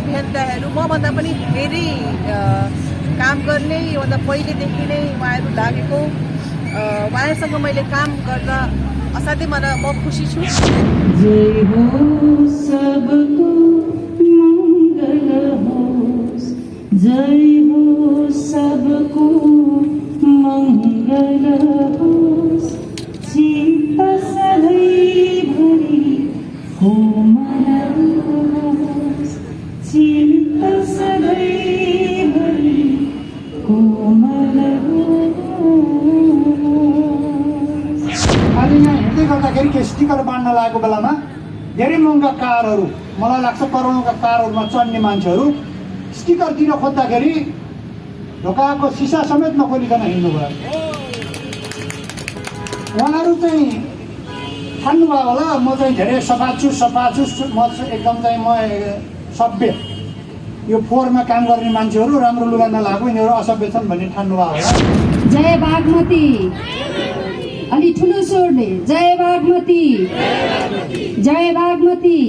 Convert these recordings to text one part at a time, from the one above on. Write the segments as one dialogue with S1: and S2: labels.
S1: अभियन्ताहरू मभन्दा पनि धेरै काम गर्ने योभन्दा पहिलेदेखि नै उहाँहरू लागेको उहाँहरूसँग मैले काम गर्दा असाध्यै म खुसी छु।
S2: जय हो सबको मंगल होस्, जय हो सबको मंगल होस्, चित्त सधैँभरि कोमल होस्, चित्त सधैँभरि कोमल होस्।
S3: अनि यहाँ हिँड्दै गर्दाखेरि के स्टिकर बाँड्न लागेको बेलामा धेरै महँगा कारहरू, मलाई लाग्छ करोडौँका कारहरूमा चढ्ने मान्छेहरू स्टिकरतिर खोज्दाखेरि ढोकाको सिसा समेत नखोलिकन हिँड्नुभयो। उहाँहरू चाहिँ ठान्नुभयो होला म चाहिँ धेरै सफा छु म एकदम चाहिँ म सभ्य, यो फोहोरमा काम गर्ने मान्छेहरू राम्रो लुगा नलागेको यिनीहरू असभ्य छन् भन्ने ठान्नुभयो होला।
S4: जय बागमती, अलि ठुलो स्वरले जय बागमती, जय बागमती।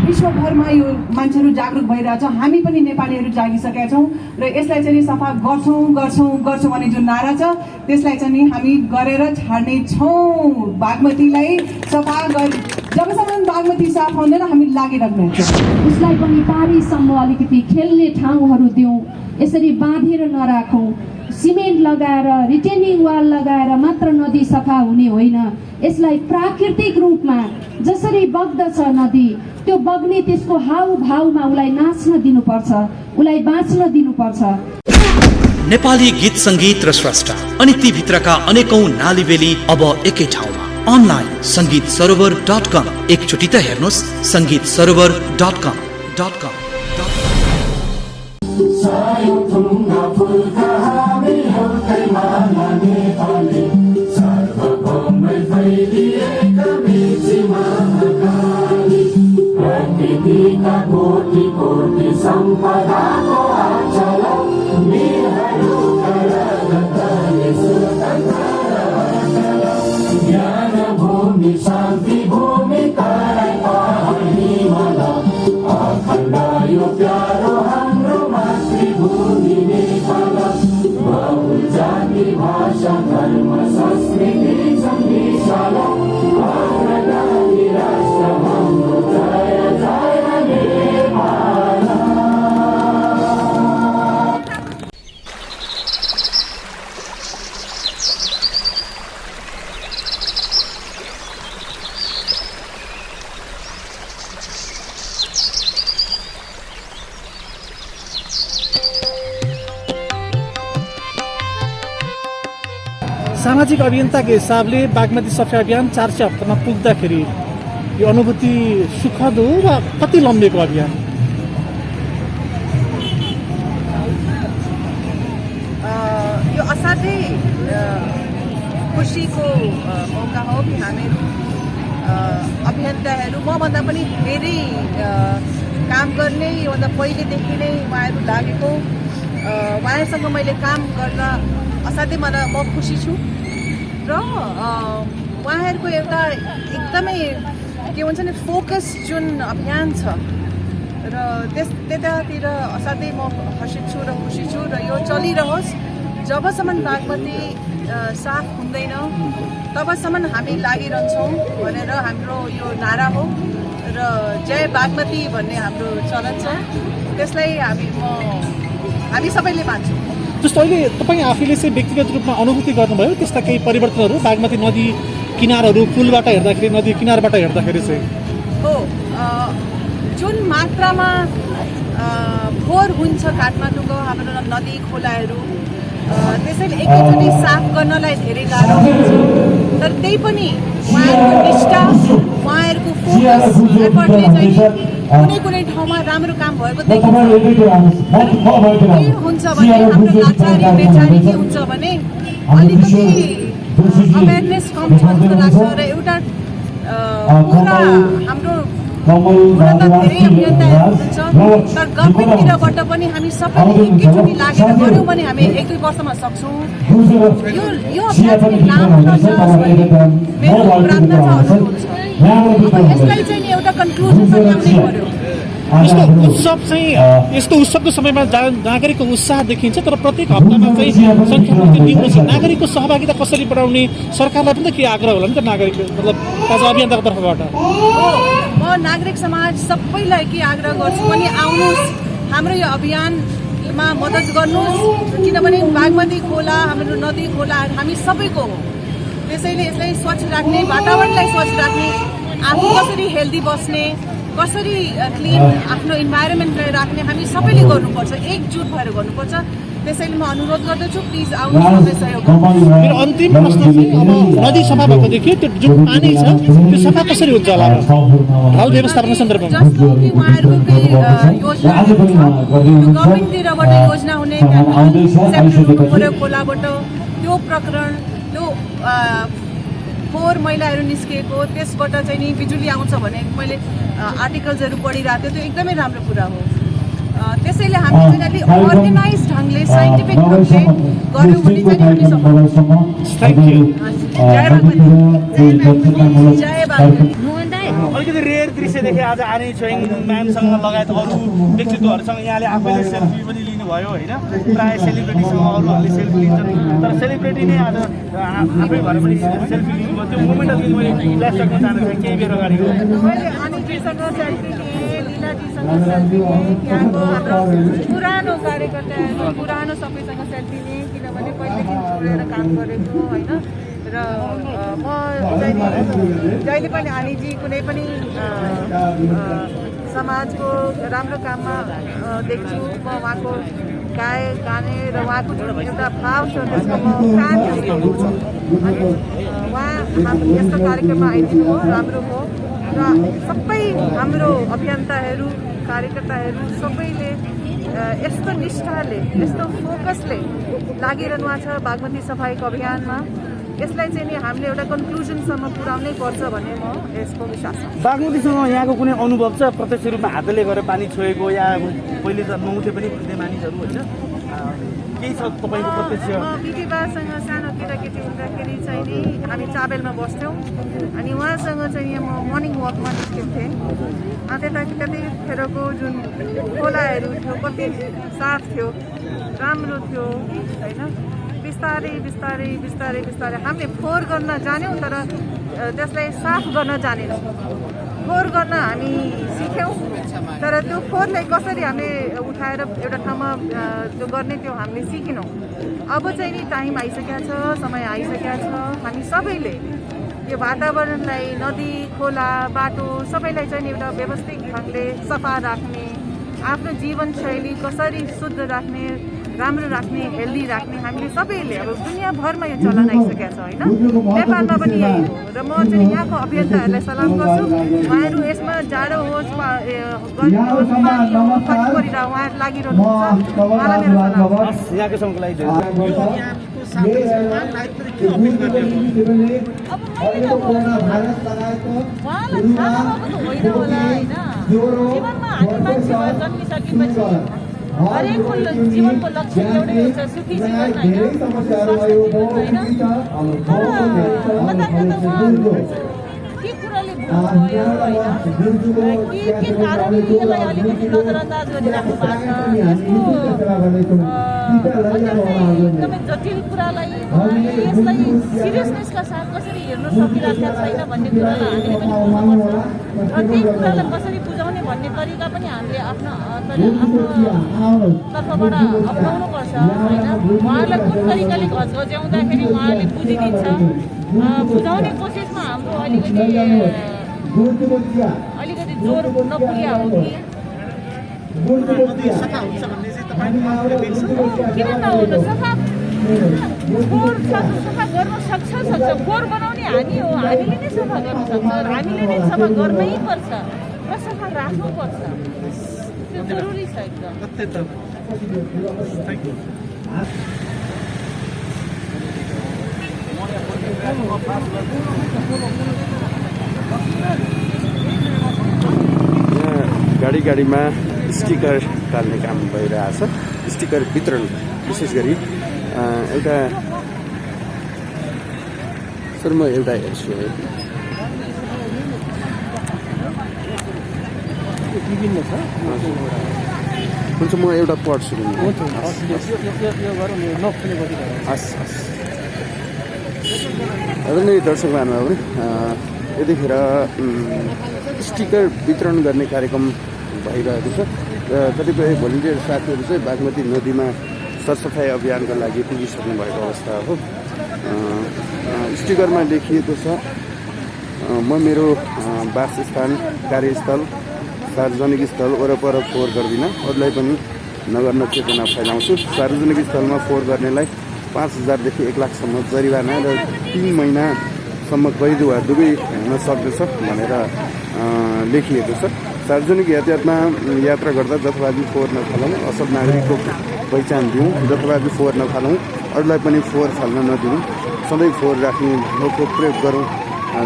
S1: विश्वभरमा यो मान्छेहरू जागरुक भइरहेछ, हामी पनि नेपालीहरू जागिसकेका छौँ र यसलाई चाहिँ सफा गर्छौँ भन्ने जुन नारा छ त्यसलाई चाहिँ हामी गरेर छाड्ने छौँ। बागमतीलाई सफा जबसम्म बागमती साफ हुँदैन हामी लागिराख्ने छौँ।
S4: उसलाई पनि पारीसम्म अलिकति खेल्ने ठाउँहरू दिउँ, यसरी बाँधेर नराखौँ। सिमेन्ट लगाएर रिटेनिङ वाल लगाएर मात्र नदी सफा हुने होइन, यसलाई प्राकृतिक रूपमा जसरी बग्दछ नदी त्यो बग्ने त्यसको हाउभाउमा उसलाई नाच्न दिनुपर्छ, उसलाई बाँच्न दिनुपर्छ।
S5: नेपाली गीत संगीत र स्रष्टा अनि ती भित्रका अनेकौं नालीबेली अब एकै ठाउँमा अनलाइन संगीतसरोवर.com। एकचोटि त हेर्नुस् संगीतसरोवर.com।
S6: कोटि कोटि सम्पदाको आचल वीरहरू ज्ञान भूमि शान्ति भूमि तराई पहाड हिमाल अखण्ड यो प्यारो हाम्रो मातृभूमि नेपाल। बहुजाति भाषा धर्म संस्कृति संविशाल अग्रगामी राष्ट्र हाम्रो जय जय नेपाल।
S7: सामाजिक अभियन्ताको हिसाबले बागमती सफाई अभियान 400 हप्तामा पुग्दाखेरि यो अनुभूति सुखद हो वा कति लम्बेको अभियान?
S1: यो असाध्यै खुसीको मौका हो कि हामीहरू अभियन्ताहरू मभन्दा पनि धेरै काम गर्ने योभन्दा पहिलेदेखि नै उहाँहरू लागेको उहाँहरूसँग मैले काम गर्दा असाध्यै म खुसी छु र उहाँहरूको एउटा एकदमै के भन्छ नि फोकस जुन अभियान छ र त्यतातिर असाध्यै म हर्षित छु र खुसी छु र यो चलिरहोस्। जबसम्म बागमती साफ हुँदैन तबसम्म हामी लागिरहन्छौँ भनेर हाम्रो यो नारा हो र जय बागमती भन्ने हाम्रो चलन छ, त्यसलाई हामी सबैले मान्छौँ।
S7: जस्तो अहिले तपाईँ आफैले चाहिँ व्यक्तिगत रूपमा अनुभूति गर्नुभयो त्यस्ता केही परिवर्तनहरू बागमती नदी किनारहरू पुलबाट हेर्दाखेरि नदी किनारबाट हेर्दाखेरि चाहिँ?
S1: हो, जुन मात्रामा फोहोर हुन्छ काठमाडौँको हाम्रो नदी खोलाहरू त्यसैले एकैचोटि साफ गर्नलाई धेरै गाह्रो हुन्छ, तर त्यही पनि उहाँहरूको निष्ठा उहाँहरूको फोकस एफर्टले चाहिँ कुनै ठाउँमा राम्रो काम भएको देखिन्छ। के हुन्छ भने हाम्रो लाचारी बेचारी के हुन्छ भने अलिकति अवेरनेस कम छ जस्तो लाग्छ र एउटा पुरा हाम्रो हुन त धेरै अभियन्ताहरू हुन्छ तर गभर्मेन्टतिरबाट पनि हामी सबैले एकैचोटि लागेर गऱ्यौँ भने हामी 1-2 वर्षमा सक्छौँ। यो अभियान चाहिँ लामो नजाओस् भन्ने मेरो प्रार्थना छ, अनुरोध छ। अब यसलाई चाहिँ एउटा कन्क्लुजनमा ल्याउनै पर्यो।
S7: यस्तो उत्सव चाहिँ यस्तो उत्सवको समयमा नागरिकको उत्साह देखिन्छ, तर प्रत्येक हप्तामा चाहिँ सङ्ख्यामा त्यो निम्न छ। नागरिकको सहभागिता कसरी बढाउने सरकारलाई पनि त के आग्रह होला नि त नागरिक मतलब आज अभियन्ताको तर्फबाट?
S1: म नागरिक समाज सबैलाई के आग्रह गर्छु भने आउनुहोस्, हाम्रो यो अभियानमा मद्दत गर्नुहोस्, किनभने बागमती खोला, हाम्रो नदी खोला हामी सबैको हो। त्यसैले यसलाई स्वच्छ राख्ने, वातावरणलाई स्वच्छ राख्ने, आफू कसरी हेल्दी बस्ने, कसरी क्लिन आफ्नो इन्भाइरोमेन्टलाई राख्ने हामी सबैले गर्नुपर्छ, एकजुट भएर गर्नुपर्छ। त्यसैले म अनुरोध गर्दछु, प्लिज आउनुहोस्, मलाई सहयोग गर्नुहोस्।
S7: मेरो अन्तिम प्रश्न चाहिँ अब नदी सफा भएकोदेखि त्यो जुन पानी छ त्यो सफा कसरी हुन्छ होला हाल व्यवस्थापन सन्दर्भमा?
S1: जस्तो कि उहाँहरूको योजना गभर्मेन्टतिरबाट योजना हुने सेप्टेम्बर खोलाबाट त्यो प्रकरण, त्यो फोहोर मैलाहरू निस्किएको, त्यसबाट चाहिँ नि बिजुली आउँछ भने मैले आर्टिकल्सहरू पढिरहेको थिएँ, त्यो एकदमै राम्रो कुरा हो। त्यसैले हामी चाहिँ अलिक अर्गनाइज ढङ्गले, साइन्टिफिक ढङ्गले गऱ्यौँ भने चाहिँ हामी जय बागमती।
S7: अलिकति रेयर दृश्य देखेँ आज आनी छोइङ म्यामसँग लगायत अरू व्यक्तित्वहरूसँग यहाँले आफैले सेल्फी पनि लिनुभयो होइन? प्रायः सेलिब्रेटीसँग अरूहरूले सेल्फी लिन्छन्, तर सेलिब्रेटी नै आज आफै भएर पनि सेल्फी लिनुभयो। त्यो मोमेन्ट अलिकति मैले फ्ल्यास गर्न चाहन्छु, केही बेर अगाडि हो।
S1: मैले अनिजीसँग सेल्फी लिएँ, लीलाजीसँग सेल्फी लिएँ, यहाँको हाम्रो पुरानो कार्यकर्ताहरू, पुरानो सबैसँग सेल्फी लिएँ, किनभने पहिलेदेखि छोडेर काम गरेको होइन। र म जहिले पनि आनीजी कुनै पनि समाजको राम्रो काममा देख्छु, म उहाँको गाने र उहाँको जुन एउटा भाव छ त्यसको म फ्यान छु। अनि उहाँ यस्तो कार्यक्रममा आइदिनु हो, राम्रो हो। र सबै हाम्रो अभियन्ताहरू, कार्यकर्ताहरू सबैले यस्तो निष्ठाले, यस्तो फोकसले लागिरहनु भएको छ बागमती सफाइको अभियानमा। यसलाई चाहिँ नि हामीले एउटा कन्क्लुजनसम्म पुर्याउनै पर्छ भन्ने म यसको विश्वास छ।
S7: बागमतीसँग यहाँको कुनै अनुभव छ प्रत्यक्ष रूपमा हातले गरेर पानी छोएको, या पहिले त नुहाउँथे पनि भन्ने मानिसहरू होइन, केही छ तपाईँको प्रत्यक्ष?
S1: म बिपीबासँग सानो केटाकेटी हुँदाखेरि चाहिँ नि हामी चाबेलमा बस्थ्यौँ, अनि उहाँसँग चाहिँ म मर्निङ वकमा निस्किन्थेँ। त्यतिखेरको जुन खोलाहरू थियो कति साफ थियो, राम्रो थियो होइन। बिस्तारै बिस्तारै बिस्तारै बिस्तारै हामीले फोहोर गर्न जान्यौँ, तर त्यसलाई साफ गर्न जानेनौँ। फोहोर गर्न हामी सिक्यौँ, तर त्यो फोहोरलाई कसरी हामीले उठाएर एउटा ठाउँमा त्यो गर्ने त्यो हामीले सिकेनौँ। अब चाहिँ नि टाइम आइसकेको छ, समय आइसकेको छ, हामी सबैले यो वातावरणलाई, नदी खोला बाटो सबैलाई चाहिँ एउटा व्यवस्थित ढङ्गले सफा राख्ने, आफ्नो जीवनशैली कसरी शुद्ध राख्ने, राम्रो राख्ने, हेल्दी राख्ने हामीले सबैले अब दुनियाँभरमा यो चलन आइसकेको छ होइन। नेपालमा पनि यही हो। र म चाहिँ यहाँको अभियन्ताहरूलाई सलाम गर्छु, उहाँहरू यसमा जाडो होस्, गर्मी होस्, पानी होस्, कति परिरहेको उहाँहरू लागिरहनुहुन्छ, उहाँलाई मेरो सलाम।
S7: यहाँको समयको लागि
S1: अब मैले त उहाँलाई थाहा नभएको त होइन होला होइन। जीवनमा हामी मान्छे भएर जन्मिसकेपछि हरेकको जीवनको लक्ष्य एउटै हुन्छ, सुखी जीवन होइन, स्वास्थ्य जीवन होइन। तर कता कता के कुराले भुल भयो होइन, के कारणले यसलाई अलिकति नजरअन्दाज गरिराख्नु भएको छ। एकदमै जटिल कुरालाई यसलाई सिरियसनेसका साथ कसरी हेर्न सकिरहेको छैन भन्ने कुरालाई हामीले पनि बुझ्नुपर्छ, र त्यही कुरालाई कसरी बुझाउने भन्ने तरिका पनि हामीले आफ्नो तर्फबाट अप्नाउनुपर्छ होइन। उहाँहरूलाई कुन तरिकाले घचघच्याउँदाखेरि उहाँहरूले बुझिदिन्छ, बुझाउने कोसिसमा हाम्रो अलिकति जोर नपुग्या हो कि किन नहुनु? सफा फोहोर सफा गर्न सक्छ, फोहोर बनाउने हामी हो, हामीले नै सफा गर्न सक्छ, हामीले नै सफा गर्नै पर्छ र सफा राख्नुपर्छ, त्यो जरुरी छ एकदम।
S8: यहाँ गाडीमा स्टिकर टाल्ने काम भइरहेछ। स्टिकर वितरण विशेष गरी एउटा सर म एउटा हेर्छु है।
S7: विभिन्न छ
S8: हुन्छ म एउटा पढ्छु नि
S7: हुन्छ यो गरौँ यो नखुलेपछि
S8: हस् हस् आदरणीय दर्शक महानुभावहरू यतिखेर स्टिकर वितरण गर्ने कार्यक्रम भइरहेको छ कतिपय भोलिन्टियर साथीहरू चाहिँ बागमती नदीमा सरसफाइ अभियानका लागि पुगिसक्नु भएको अवस्था हो स्टिकरमा लेखिएको छ म मेरो वासस्थान कार्यस्थल सार्वजनिक स्थल वरपर फोहोर गर्दिनँ अरूलाई पनि नगर्न चेतना फैलाउँछु सार्वजनिक स्थलमा फोहोर गर्नेलाई 5,000 देखि 1 लाखसम्म जरिवाना र 3 महिनासम्म कैद वा दुवै हुन सक्दछ भनेर लेखिएको छ सार्वजनिक यातायातमा यात्रा गर्दा जथाभावी फोहोर नफालौँ असल नागरिकको पहिचान दिउँ जथाभावी फोहोर नफालौँ अरूलाई पनि फोहोर फाल्न नदिउँ सधैँ फोहोर राख्ने लोकको प्रयोग गरौँ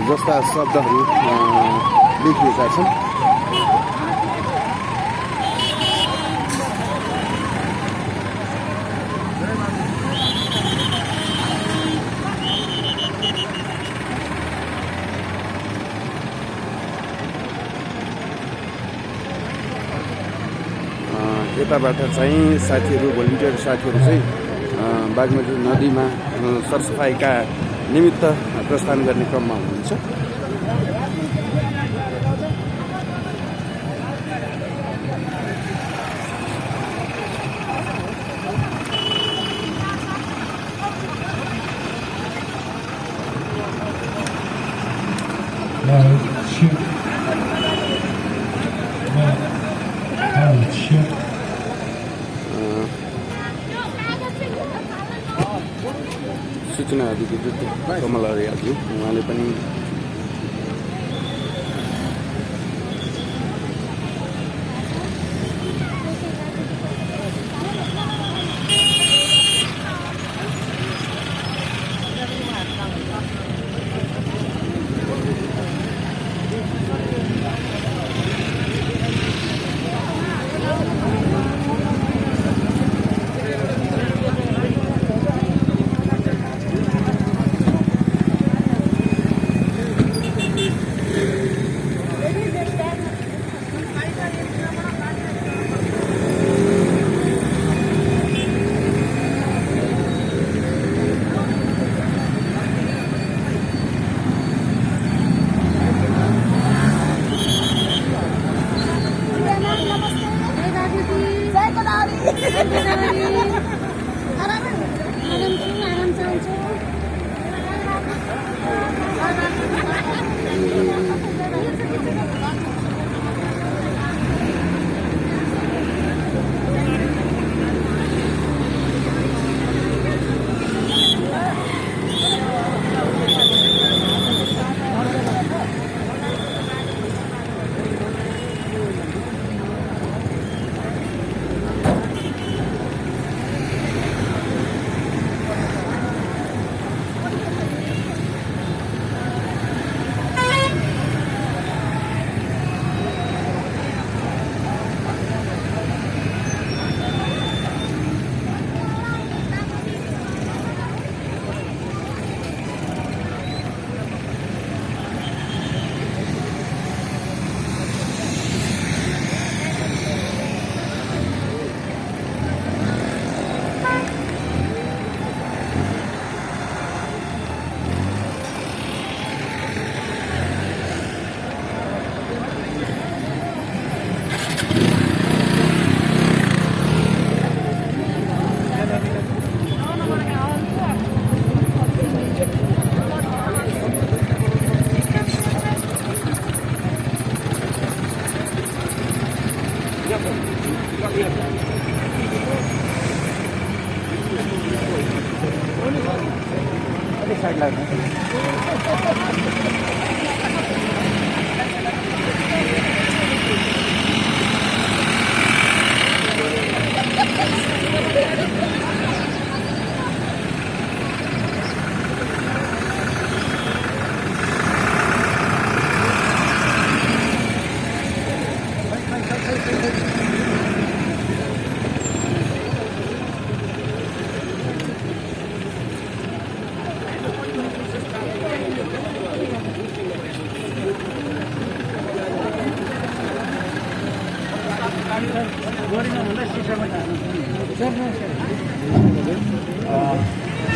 S8: जस्ता शब्दहरू लेखिएका छन् यताबाट चाहिँ साथीहरू भोलिन्टियर साथीहरू चाहिँ बागमती नदीमा सरसफाइका निमित्त प्रस्थान गर्ने क्रममा हुनुहुन्छ सूचना अधिकृत कमला यादव उहाँले पनि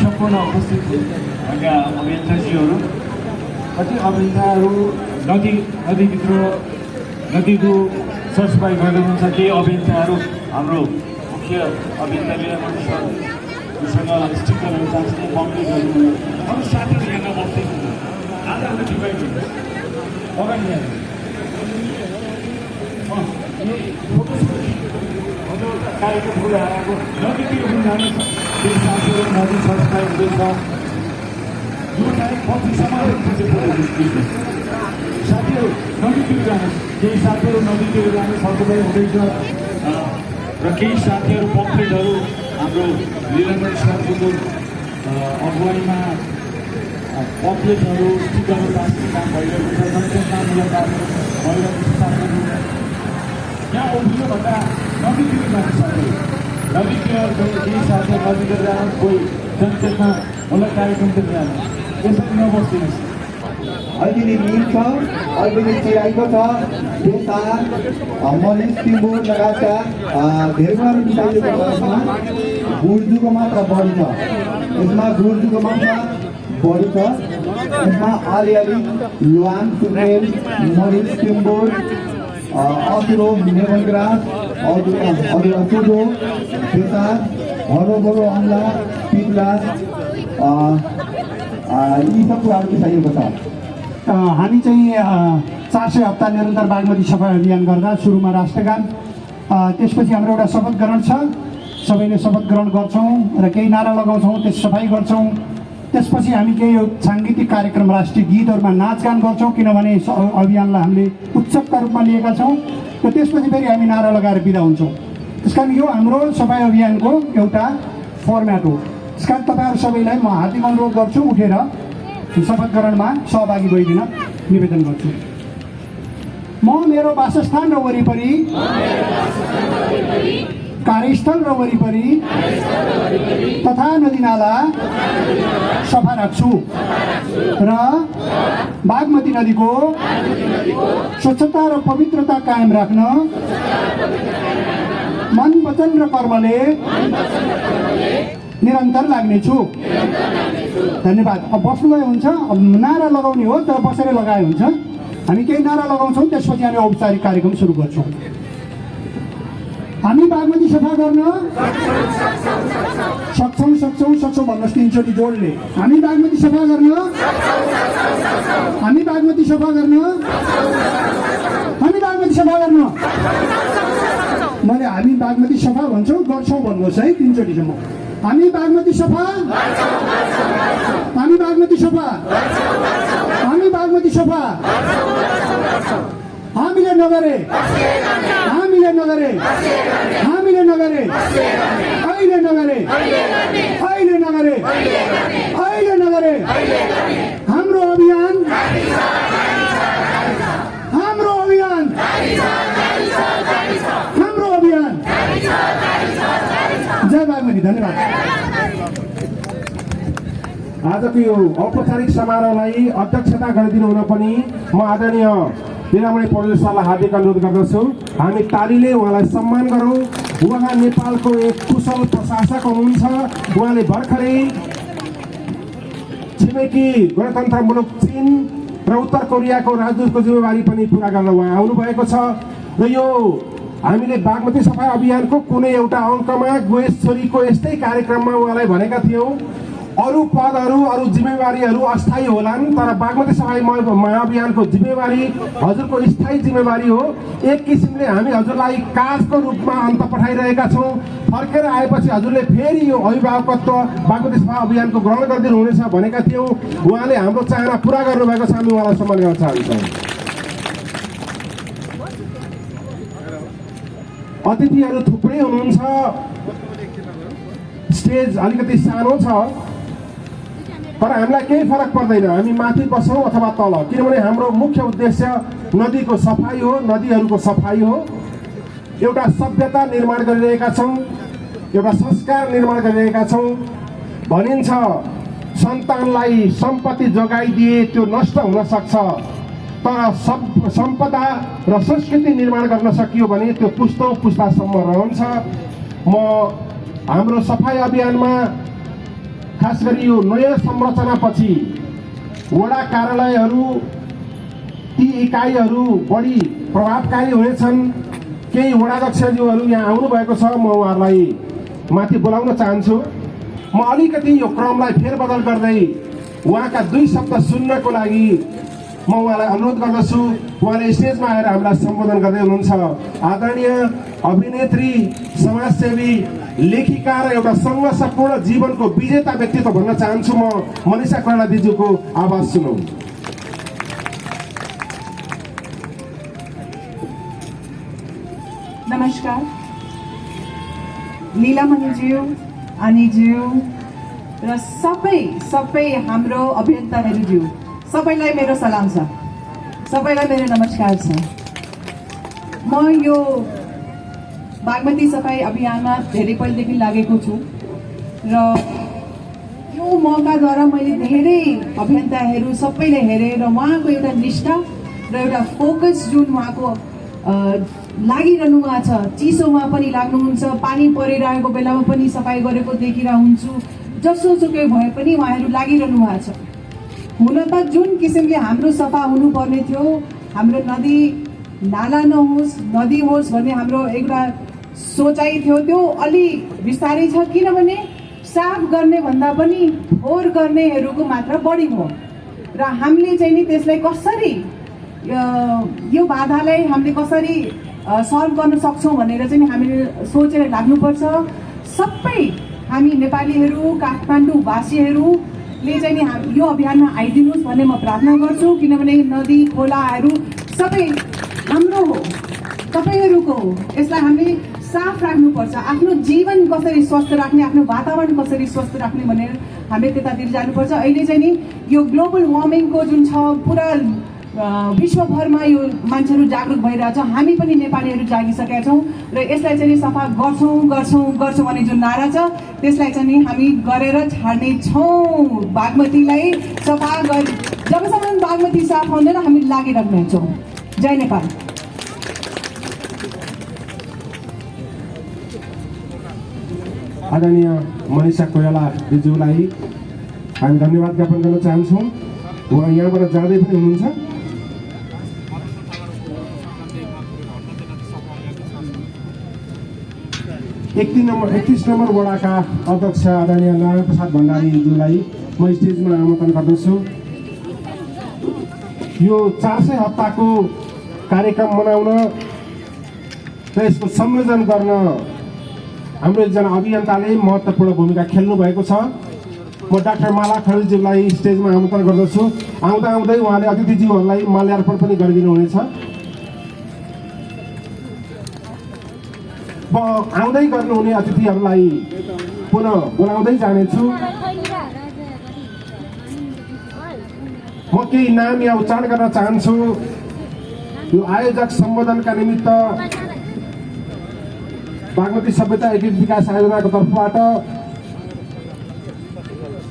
S9: सम्पूर्ण उपस्थित भएका अभियन्ताजीहरू, कति अभियन्ताहरू नदीभित्र नदीको सरसफाइ गर्दै हुनुहुन्छ। केही अभियन्ताहरू हाम्रो मुख्य अभियन्ता लीलामणि सरसँग स्टिकरहरू जाँच्ने कम्प्लिट गर्नु। अरू साथीहरू यहाँ बस्दै आज हाम्रो डिभाइड हुन्छ अगाडि हजुर कार्यक्रम फुल आएको नदीतिर पनि जानुहोस्। केही साथीहरू नदी सरसफाइ हुँदैछ, यो टाइम पछिसम्म साथीहरू नदीतिर जानुहोस्। केही साथीहरू नदीतिर जानु सरसफाइ हुँदैछ र केही साथीहरू पम्पलेटहरू हाम्रो लीलामणि सरको अगुवाईमा पम्पलेटहरू स्टिकरहरू राख्ने काम भइरहेको छ। जनचेतनामूलक भइरहेको छ। साथीहरू यहाँ उभिनुभन्दा नदीतिर जानु साथीहरू, नदीतिर केही साथीहरू नदीतिर जानु, कोही जनचेतनामूलक कार्यक्रमतिर जानु, यसरी नबस्दिनुहोस्।
S3: अहिले मिल छ, अहिले चिराइको छ, बेसा मरिच तिम्बुर लगायतका धेरै मिसाइएको बसमा गुर्जुको मात्रा बढी छ। यसमा गुर्जुको मात्रा बढी छ। यसमा अलिअलि ल्वाङ, सुकेल, मरिच तिम्बुर, अदुरो, लेमनग्रास, अदुरा सुडो, बेसा, हरोबरो अम्ला, पिप्लास यी सब कुराहरू मिसाइएको छ। हामी चाहिँ 400 हप्ता निरन्तर बागमती सफाइ अभियान गर्दा सुरुमा राष्ट्रगान, त्यसपछि हाम्रो एउटा शपथ ग्रहण छ। सबैले शपथ ग्रहण गर्छौँ र केही नारा लगाउँछौँ, त्यस सफाइ गर्छौँ। त्यसपछि हामी केही साङ्गीतिक कार्यक्रम, राष्ट्रिय गीतहरूमा नाचगान गर्छौँ, किनभने अभियानलाई हामीले उत्सवका रूपमा लिएका छौँ। र त्यसपछि फेरि हामी नारा लगाएर बिदा हुन्छौँ। त्यस कारण यो हाम्रो सफाइ अभियानको एउटा फर्म्याट हो। त्यस कारण तपाईँहरू सबैलाई म हार्दिक अनुरोध गर्छु, उठेर शपथ ग्रहणमा सहभागी भइदिन निवेदन गर्छु। म मेरो वासस्थान र वरिपरि, कार्यस्थल र वरिपरि तथा नदीनाला सफा राख्छु र बागमती नदीको स्वच्छता र पवित्रता कायम राख्न मन, वचन र कर्मले निरन्तर लाग्नेछु। धन्यवाद। अब बस्नुभयो हुन्छ, अब नारा लगाउने हो तर बसेर लगाए हुन्छ। हामी केही नारा लगाउँछौँ, त्यसपछि हामी औपचारिक कार्यक्रम सुरु गर्छौँ। हामी बागमती सफा गर्न सक्छौँ भन्नुहोस् तीनचोटि जोडले। हामी बागमती सफा गर्न, हामी बागमती सफा गर्न, हामी बागमती सफा गर्न। मैले हामी बागमती सफा भन्छौँ, गर्छौँ भन्नुहोस् है तीनचोटिसम्म। हामी बागमती सफा, हामी बागमती सफा, हामी बागमती सफा। हामीले नगरे, हामीले नगरे, हामीले नगरे, अहिले नगरे, अहिले नगरे, अहिले नगरे। हाम्रो अभियान, हाम्रो अभियान, हाम्रो अभियान। जय बागमती। धन्यवाद।
S10: आजको यो औपचारिक समारोहलाई अध्यक्षता गरिदिनु हुन पनि म आदरणीय लीलामणि पौडेल सरलाई हार्दिक अनुरोध गर्दछु। हामी तालीले उहाँलाई सम्मान गरौँ। उहाँ नेपालको एक कुशल प्रशासक हुनुहुन्छ। उहाँले भर्खरै छिमेकी गणतन्त्र मुलुक चीन र उत्तर कोरियाको राजदूतको जिम्मेवारी पनि पुरा गर्न उहाँ आउनुभएको छ। र यो हामीले बागमती सफाइ अभियानको कुनै एउटा अङ्कमा गोएस छोरीको यस्तै कार्यक्रममा उहाँलाई भनेका थियौँ, अरू पदहरू, अरू जिम्मेवारीहरू अस्थायी होलान्, तर बागमती सफाइ महाअभियानको जिम्मेवारी हजुरको स्थायी जिम्मेवारी हो। एक किसिमले हामी हजुरलाई काजको रूपमा अन्त पठाइरहेका छौँ। फर्केर आएपछि हजुरले फेरि यो अभिभावकत्व बागमती सफाइ अभियानको ग्रहण गरिदिनु हुनेछ भनेका थियौँ। उहाँले हाम्रो चाहना पुरा गर्नुभएको छ, हामी उहाँलाई सम्मान गर्न चाहन्छौँ। अतिथिहरू थुप्रै हुनुहुन्छ, स्टेज अलिकति सानो छ, तर हामीलाई केही फरक पर्दैन हामी माथि बसौँ अथवा तल, किनभने हाम्रो मुख्य उद्देश्य नदीको सफाइ हो, नदीहरूको सफाइ हो। एउटा सभ्यता निर्माण गरिरहेका छौँ, एउटा संस्कार निर्माण गरिरहेका छौँ। भनिन्छ सन्तानलाई सम्पत्ति जोगाइदिए त्यो नष्ट हुन सक्छ, तर सम्पदा र संस्कृति निर्माण गर्न सकियो भने त्यो पुस्तौँ पुस्तासम्म रहन्छ। म हाम्रो सफाई अभियानमा खास गरी यो नयाँ संरचनापछि वडा कार्यालयहरू ती इकाइहरू बढी प्रभावकारी हुनेछन्। केही वडाध्यक्षज्यूहरू यहाँ आउनुभएको छ, म उहाँहरूलाई माथि बोलाउन चाहन्छु। म अलिकति यो क्रमलाई फेरबदल गर्दै उहाँका 2 शब्द सुन्नको लागि म उहाँलाई अनुरोध गर्दछु। उहाँले स्टेजमा आएर हामीलाई सम्बोधन गर्दै हुनुहुन्छ। आदरणीय अभिनेत्री, समाजसेवी, लेखिका र एउटा सङ्घर्षपूर्ण जीवनको विजेता व्यक्तित्व भन्न चाहन्छु म मनिषा कोइराला दिदीको आवाज सुनौँ।
S1: नमस्कार। लीलामणिज्यू, अनिज्यू र सबै हाम्रो अभियन्ताहरूज्यू सबैलाई मेरो सलाम छ, सबैलाई मेरो नमस्कार छ। म यो बागमती सफाई अभियानमा धेरै पहिलेदेखि लागेको छु र यो मौकाद्वारा मैले धेरै अभियन्ताहरू सबैले हेरेँ र उहाँको एउटा निष्ठा र एउटा फोकस जुन उहाँको लागिरहनु भएको छ, चिसोमा पनि लाग्नुहुन्छ, पानी परिरहेको बेलामा पनि सफाई गरेको देखिरहेको हुन्छु। जसोसुकै भए पनि उहाँहरू लागिरहनु भएको छ। हुन त जुन किसिमले हाम्रो सफा हुनुपर्ने थियो, हाम्रो नदी नाला नहोस्, नदी होस् भन्ने हाम्रो एउटा सोचाइ थियो, त्यो अलि बिस्तारै छ। किनभने साफ गर्ने भन्दा पनि फोहोर गर्नेहरूको मात्रा बढी हो र हामीले चाहिँ नि त्यसलाई कसरी यो बाधालाई हामीले कसरी सल्भ गर्न सक्छौँ भनेर चाहिँ हामीले सोचेर लाग्नुपर्छ। सबै हामी नेपालीहरू, काठमाडौँवासीहरूले चाहिँ नि यो अभियानमा आइदिनुहोस् भन्ने म प्रार्थना गर्छु। किनभने नदी खोलाहरू सबै हाम्रो हो, तपाईँहरूको हो। यसलाई हामीले साफ राख्नुपर्छ। आफ्नो जीवन कसरी स्वस्थ राख्ने, आफ्नो वातावरण कसरी स्वस्थ राख्ने भनेर हामीले त्यतातिर जानुपर्छ। अहिले चाहिँ नि यो ग्लोबल वार्मिङको जुन छ पुरा विश्वभरमा यो मान्छेहरू जागरुक भइरहेछ। हामी पनि नेपालीहरू जागिसकेका छौँ र यसलाई चाहिँ सफा गर्छौँ भन्ने जुन नारा छ त्यसलाई चाहिँ हामी गरेर छाड्ने छौँ। बागमतीलाई सफा जबसम्म बागमती साफ हुँदैन हामी लागिरहने छौँ। जय नेपाल।
S10: आदरणीय मनिषा कोइराला दिदीलाई हामी धन्यवाद ज्ञापन गर्न चाहन्छौँ। उहाँ यहाँबाट जाँदै पनि हुनुहुन्छ। 31 नम्बर वडाका अध्यक्ष आदरणीय नारायण प्रसाद भण्डारीज्यूलाई म स्टेजमा आमन्त्रण गर्दछु। यो 400 हप्ताको कार्यक्रम मनाउन र यसको संयोजन गर्न हाम्रो एकजना अभियन्ताले महत्त्वपूर्ण भूमिका खेल्नु भएको छ। म डाक्टर माला खरेलज्यूलाई स्टेजमा आमन्त्रण गर्दछु। आउँदै उहाँले अतिथिज्यूहरूलाई माल्यार्पण पनि गरिदिनुहुनेछ। म आउँदै गर्नुहुने अतिथिहरूलाई पुनः बोलाउँदै जानेछु। म केही नाम यहाँ उच्चारण गर्न चाहन्छु। यो आयोजक सम्बोधनका निमित्त बागमती सभ्यता एकीकृत विकास आयोजनाको तर्फबाट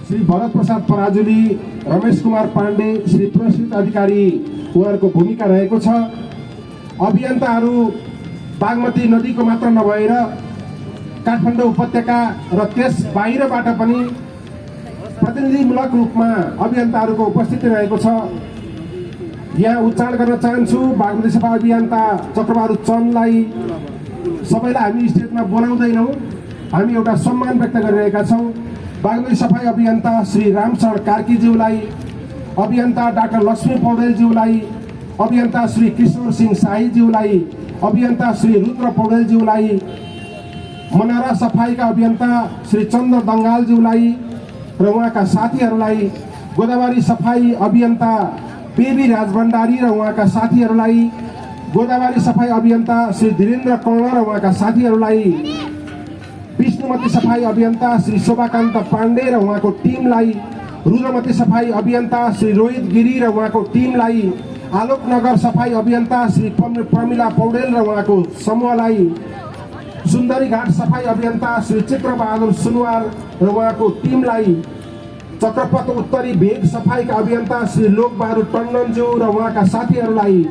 S10: श्री भरत प्रसाद पराजुली, रमेश कुमार पाण्डे, श्री पुरस्कृत अधिकारी उहाँहरूको भूमिका रहेको छ। अभियन्ताहरू बागमती नदीको मात्र नभएर काठमाडौँ उपत्यका र त्यस बाहिरबाट पनि प्रतिनिधिमूलक रूपमा अभियन्ताहरूको उपस्थिति रहेको छ। यहाँ उच्चारण गर्न चाहन्छु बागमती सफा अभियन्ता चक्रबहादुर चन्दलाई। सबैलाई हामी स्टेजमा बोलाउँदैनौँ, हामी एउटा सम्मान व्यक्त गरिरहेका छौँ। बागमती सफाई अभियन्ता श्री रामचरण कार्कीज्यूलाई, अभियन्ता डाक्टर लक्ष्मी पौडेलज्यूलाई, अभियन्ता श्री किशोर सिंह शाहीज्यूलाई, अभियन्ता श्री रुद्र पौडेलज्यूलाई, मनारा सफाईका अभियन्ता श्री चन्द्र दङ्गालज्यूलाई र उहाँका साथीहरूलाई, गोदावरी सफाई अभियन्ता बेबी राजभण्डारी र उहाँका साथीहरूलाई, गोदावरी सफाई अभियन्ता श्री धीरेन्द्र कर्ण र उहाँका साथीहरूलाई, विष्णुमती सफाई अभियन्ता श्री शोभाकान्त पाण्डे र उहाँको टिमलाई, रुद्रमती सफाई अभियन्ता श्री रोहित गिरी र उहाँको टिमलाई, आलोकनगर सफाई अभियन्ता श्री प्रमिला पौडेल र उहाँको समूहलाई, सुन्दरी घाट सफाई अभियन्ता श्री चित्रबहादुर सुनवार र उहाँको टिमलाई, चक्रपथ उत्तरी भेग सफाइका अभियन्ता श्री लोकबहादुर टन्डनज्यू र उहाँका साथीहरूलाई,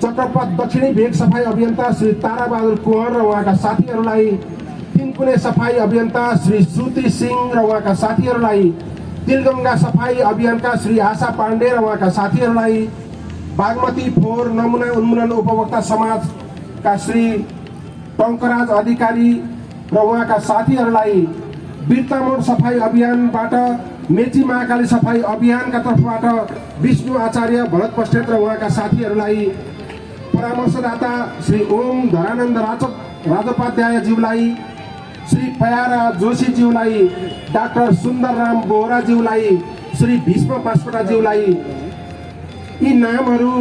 S10: चक्रपथ दक्षिणी भेग सफाई अभियन्ता श्री ताराबहादुर कुँवर र उहाँका साथीहरूलाई, तिनकुने सफाई अभियन्ता श्री श्रुति सिंह र उहाँका साथीहरूलाई, तिलगङ्गा सफाई अभियानका श्री आशा पाण्डे र उहाँका साथीहरूलाई, बागमती फोहोर नमुना उन्मूलन उपभोक्ता समाजका श्री टङ्कराज अधिकारी र उहाँका साथीहरूलाई, बिर्तामोड सफाई अभियानबाट मेची महाकाली सफाई अभियानका तर्फबाट विष्णु आचार्य भरत बस्नेत र उहाँका साथीहरूलाई, परामर्शदाता श्री ओम धरानन्द राजोपाध्यायज्यूलाई, श्री पयारा जोशीज्यूलाई, डाक्टर सुन्दरराम बोहराज्यूलाई, श्री भीष्म बास्कोटाज्यूलाई, यी नामहरू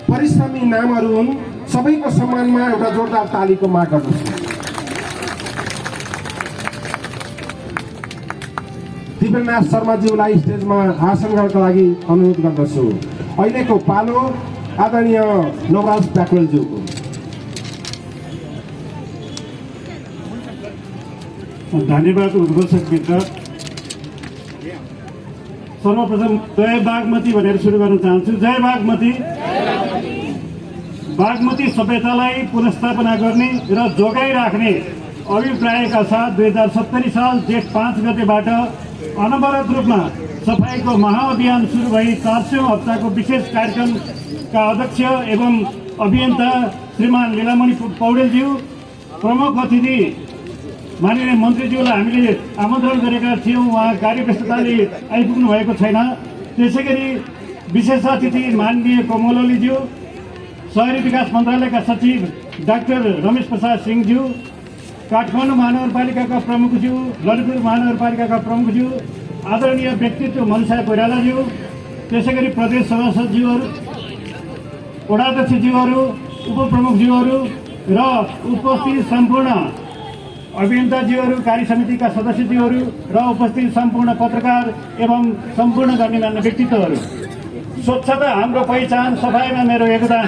S10: परिश्रमी नामहरू हुन्। सबैको सम्मानमा एउटा जोरदार तालीको माग गर्दछु। दिव्यनाथ शर्माज्यूलाई स्टेजमा आसन गर्नका लागि अनुरोध गर्दछु। अहिलेको पालो आदरणीय नवराज प्याकुलज्यूको।
S9: धन्यवाद उद्घोषक मित्र। सर्वप्रथम जय बागमती भनेर सुरु गर्न चाहन्छु। जय बागमती। बागमती सभ्यतालाई पुनर्स्थापना गर्ने र जोगाइराख्ने अभिप्रायका साथ 2070 साल जेठ 5 गतेबाट अनवरत रूपमा सफाइको महाअभियान सुरु भई 400औं हप्ताको विशेष कार्यक्रमका अध्यक्ष एवं अभियन्ता श्रीमान लीलामणि पौडेलज्यू, प्रमुख अतिथि माननीय मन्त्रीज्यूलाई हामीले आमन्त्रण गरेका थियौँ, उहाँ कार्यव्यस्तताले आइपुग्नु भएको छैन। त्यसै गरी विशेष अतिथि माननीय कमल ओलीज्यू, शहरी विकास मन्त्रालयका सचिव डाक्टर रमेश प्रसाद सिंहज्यू, काठमाडौँ महानगरपालिकाका प्रमुखज्यू, ललितपुर महानगरपालिकाका प्रमुखज्यू, आदरणीय व्यक्तित्व मनसा कोइरालाज्यू, त्यसै गरी प्रदेश सभासदज्यूहरू, वडाध्यक्षज्यूहरू, उपप्रमुखज्यूहरू र उपस्थित सम्पूर्ण अभियन्ताज्यूहरू, कार्य समितिका सदस्यज्यूहरू र उपस्थित सम्पूर्ण पत्रकार एवं सम्पूर्ण गण्यमान्य व्यक्तित्वहरू। स्वच्छता हाम्रो पहिचान, सफाइमा मेरो योगदान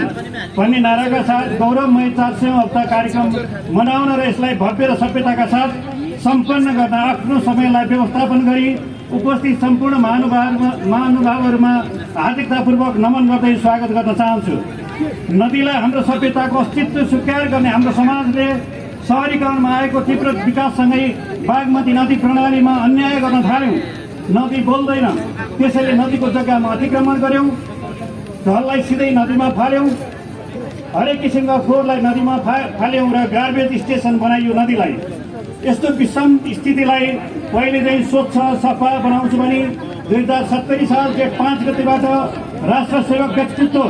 S9: भन्ने नाराका साथ गौरवमय 400औं हप्ता कार्यक्रम मनाउन र यसलाई भव्य र सभ्यताका साथ सम्पन्न गर्न आफ्नो समयलाई व्यवस्थापन गरी उपस्थित सम्पूर्ण महानुभावहरूमा हार्दिकतापूर्वक नमन गर्दै स्वागत गर्न चाहन्छु। नदीलाई हाम्रो सभ्यताको अस्तित्व स्वीकार गर्ने हाम्रो समाजले सहरीकरणमा आएको तीव्र विकाससँगै बागमती नदी प्रणालीमा अन्याय गर्न थाल्यौँ। नदी बोल्दैन, त्यसैले नदीको जग्गामा अतिक्रमण गर्यौँ, ढललाई सिधै नदीमा फाल्यौँ, हरेक किसिमका फोहोरलाई नदीमा फाल्यौँ र गार्बेज स्टेसन बनाइयो नदीलाई। यस्तो विषम स्थितिलाई पहिले चाहिँ स्वच्छ सफा बनाउँछु भने 2070 साल जेठ 5 गतेबाट राष्ट्र सेवक व्यक्तित्व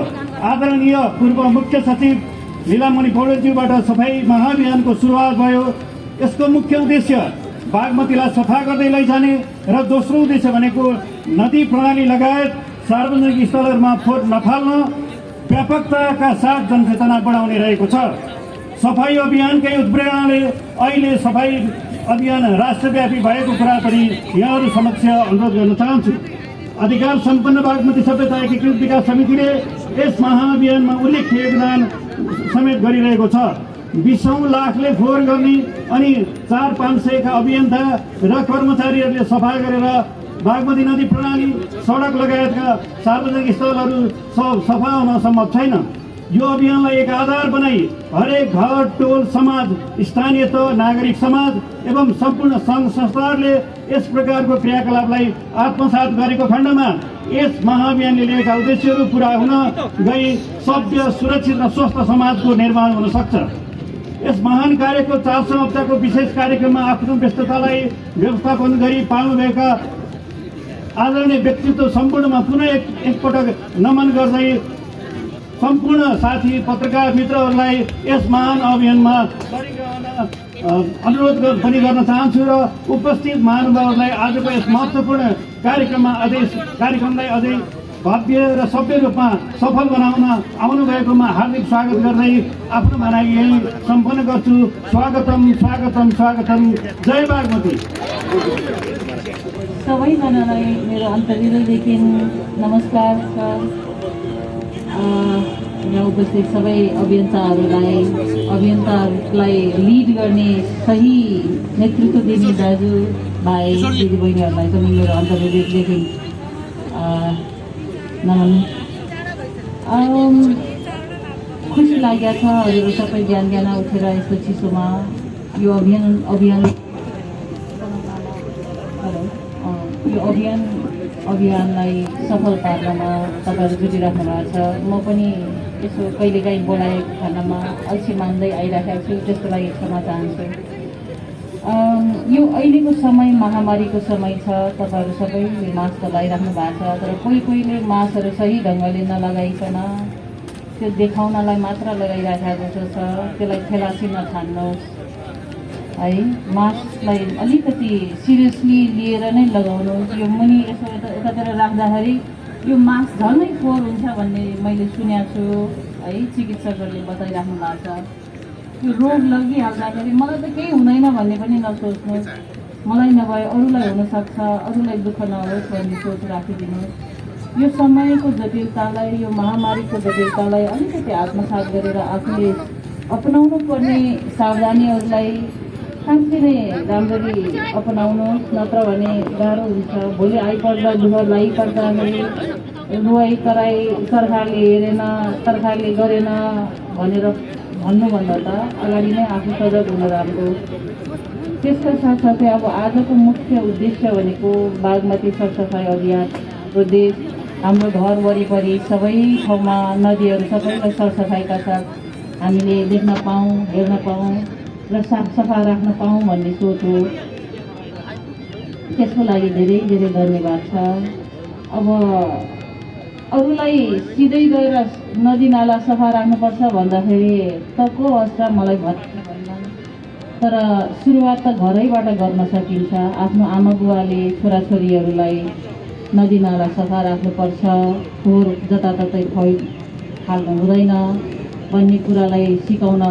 S9: आदरणीय पूर्व मुख्य सचिव लीलामणि पौडेलज्यूबाट सफाई महाअभियानको सुरुवात भयो। यसको मुख्य उद्देश्य बागमतीलाई सफा गर्दै लैजाने र दोस्रो उद्देश्य भनेको नदी प्रणाली लगायत सार्वजनिक स्थलहरूमा फोहोर नफाल्न व्यापकताका साथ जनचेतना बढाउने रहेको छ। सफाई अभियानकै उत्प्रेरणाले अहिले सफाई अभियान राष्ट्रव्यापी भएको कुरा पनि यहाँहरू समक्ष अनुरोध गर्न चाहन्छु। अधिकार सम्पन्न बागमती सभ्यता एकीकृत विकास समितिले यस महाअभियानमा उल्लेख्य योगदान समेत गरिरहेको छ। 20औं लाखले फोहोर गर्ने अनि 400-500 का अभियन्ता र कर्मचारीहरूले सफा गरेर बागमती नदी प्रणाली, सडक लगायतका सार्वजनिक स्थलहरू सफा हुन सम्भव छैन। यो अभियानलाई एक आधार बनाई हरेक घर, टोल, समाज, स्थानीय तह, नागरिक समाज एवं सम्पूर्ण सङ्घ संस्थाहरूले यस प्रकारको क्रियाकलापलाई आत्मसात गरेको खण्डमा यस महाअभियानले लिएका उद्देश्यहरू पूरा हुन गई सभ्य, सुरक्षित र स्वस्थ समाजको निर्माण हुन सक्छ। यस महान कार्यको 400औं हप्ताको विशेष कार्यक्रममा आफ्नो व्यस्ततालाई व्यवस्थापन गरी पाल्नुभएका आदरणीय व्यक्तित्व सम्पूर्णमा पुनः एकपटक नमन गर्दै सम्पूर्ण साथी पत्रकार मित्रहरूलाई यस महान अभियानमा अनुरोध पनि गर्न चाहन्छु र उपस्थित महानुभावहरूलाई आजको यस महत्त्वपूर्ण कार्यक्रमलाई अझै भव्य र सभ्य रूपमा सफल बनाउन आउनुभएकोमा हार्दिक स्वागत गर्दै आफ्नो भनाइ यही सम्पन्न गर्छु। स्वागतम स्वागतम स्वागतम। जय बागमती।
S2: सबैजनालाई मेरो अन्तर्हृदयदेखि नमस्कार छ।
S11: यहाँ उपस्थित सबै अभियन्ताहरूलाई लिड गर्ने सही नेतृत्व दिने दाजु भाइ दिदीबहिनीहरूलाई पनि मेरो अन्तर्हृदयदेखि नमन। खुसी लागेको छ हजुरहरू सबै बिहान उठेर यस्तो चिसोमा यो अभियानलाई सफल पार्नमा तपाईँहरू जुटिराख्नु भएको छ। म पनि यसो कहिलेकाहीँ बोलाएको खानामा अल्छी मान्दै आइराखेको छु, त्यसको लागि क्षमा चाहन्छु। यो अहिलेको समय महामारीको समय छ, तपाईँहरू सबैले मास्क लगाइराख्नु भएको छ, तर कोहीले मास्कहरू सही ढङ्गले नलगाइकन त्यो देखाउनलाई मात्र लगाइराखेको छ, त्यसलाई खेलासी नठान्नुहोस् है। मास्कलाई अलिकति सिरियसली लिएर नै लगाउनु। यो मुनि यसो यतातिर राख्दाखेरि यो मास्क झनै फोहोर हुन्छ भन्ने मैले सुनेको छु है, चिकित्सकहरूले बताइराख्नु भएको छ। यो रोग लगिहाल्दाखेरि मलाई त केही हुँदैन भन्ने पनि नसोच्नु, मलाई नभए अरूलाई हुनसक्छ, अरूलाई दुःख नहोस् भन्ने सोच राखिदिनुहोस्। यो समयको जटिलतालाई, यो महामारीको जटिलतालाई अलिकति आत्मसात गरेर आफूले अपनाउनु पर्ने सावधानीहरूलाई साँच्चै नै राम्ररी अपनाउनुहोस्, नत्र भने गाह्रो हुन्छ। भोलि आइपर्दा दुःख लागिपर्दाखेरि रुवाई कराई सरकारले हेरेन, सरकारले गरेन भनेर भन्नुभन्दा त अगाडि नै आफू सजग हुन राम्रो। त्यसका साथसाथै अब आजको मुख्य उद्देश्य भनेको बागमती सरसफाइ अभियानको देश हाम्रो घर वरिपरि सबै ठाउँमा नदीहरू सबैलाई सरसफाइका साथ हामीले देख्न पाऊँ, हेर्न पाऊँ र साफसफा राख्न पाऊँ भन्ने सोच हो। त्यसको लागि धेरै धेरै धन्यवाद छ। अब अरूलाई सिधै गएर नदी नाला सफा राख्नुपर्छ भन्दाखेरि त को अवस्था मलाई भत्ती भन्दैन, तर सुरुवात त घरैबाट गर्न सकिन्छ। आफ्नो आमा बुवाले छोराछोरीहरूलाई नदी नाला सफा राख्नुपर्छ, फोहोर जताततै फाल्नु हुँदैन भन्ने कुरालाई सिकाउन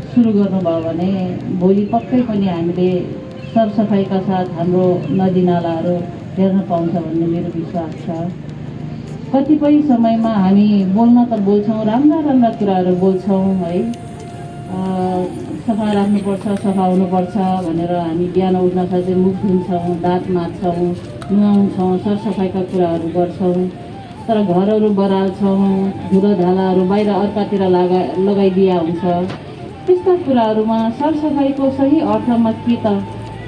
S11: सुरु गर्नुभयो भने भोलि पक्कै पनि हामीले सरसफाइका साथ हाम्रो नदी नालाहरू हेर्न पाउँछ भन्ने मेरो विश्वास छ। कतिपय समयमा हामी बोल्न त बोल्छौँ, राम्रा कुराहरू बोल्छौँ है, सफा राख्नुपर्छ, सफा हुनुपर्छ भनेर हामी बिहान उठ्न साथै मुख धुन्छौँ, दाँत माझ्छौँ, नुहाउँछौँ, सरसफाइका कुराहरू गर्छौँ, तर घरहरू बराल्छौँ, धुलो धालाहरू बाहिर अर्कातिर लगाइदिया हुन्छ। त्यस्ता कुराहरूमा सरसफाइको सही अर्थमा के त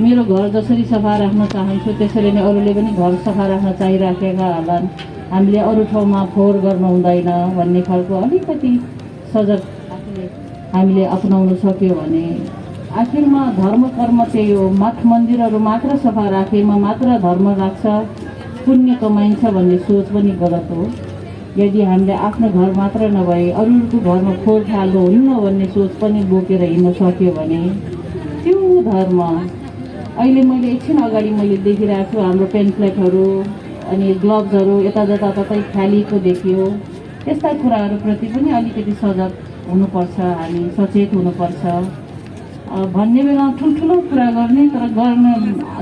S11: मेरो घर जसरी सफा राख्न चाहन्छु त्यसरी नै अरूले पनि घर सफा राख्न चाहिराखेका होलान्, हामीले अरू ठाउँमा फोहोर गर्नु हुँदैन भन्ने खालको अलिकति सजग हामीले अपनाउन सक्यो भने आखिरमा धर्म कर्म त्यही हो। मठ मन्दिरहरू मात्र सफा राखेमा मात्र धर्म राख्छ, पुण्य कमाइन्छ भन्ने सोच पनि गलत हो। यदि हामीले आफ्नो घर मात्र नभए अरूको घरमा फोहोर फाल्नु हुन्न भन्ने सोच पनि बोकेर हिँड्न सक्यो भने त्यो धर्म। अहिले मैले एकछिन अगाडि मैले देखिरहेको छु हाम्रो पेन्फ्लेटहरू अनि ग्लोभ्सहरू यता जताततै फ्यालिएको देखियो। त्यस्ता कुराहरूप्रति पनि अलिकति सजग हुनुपर्छ, हामी सचेत हुनुपर्छ। भन्ने बेला ठुल्ठुलो कुरा गर्ने तर गर्न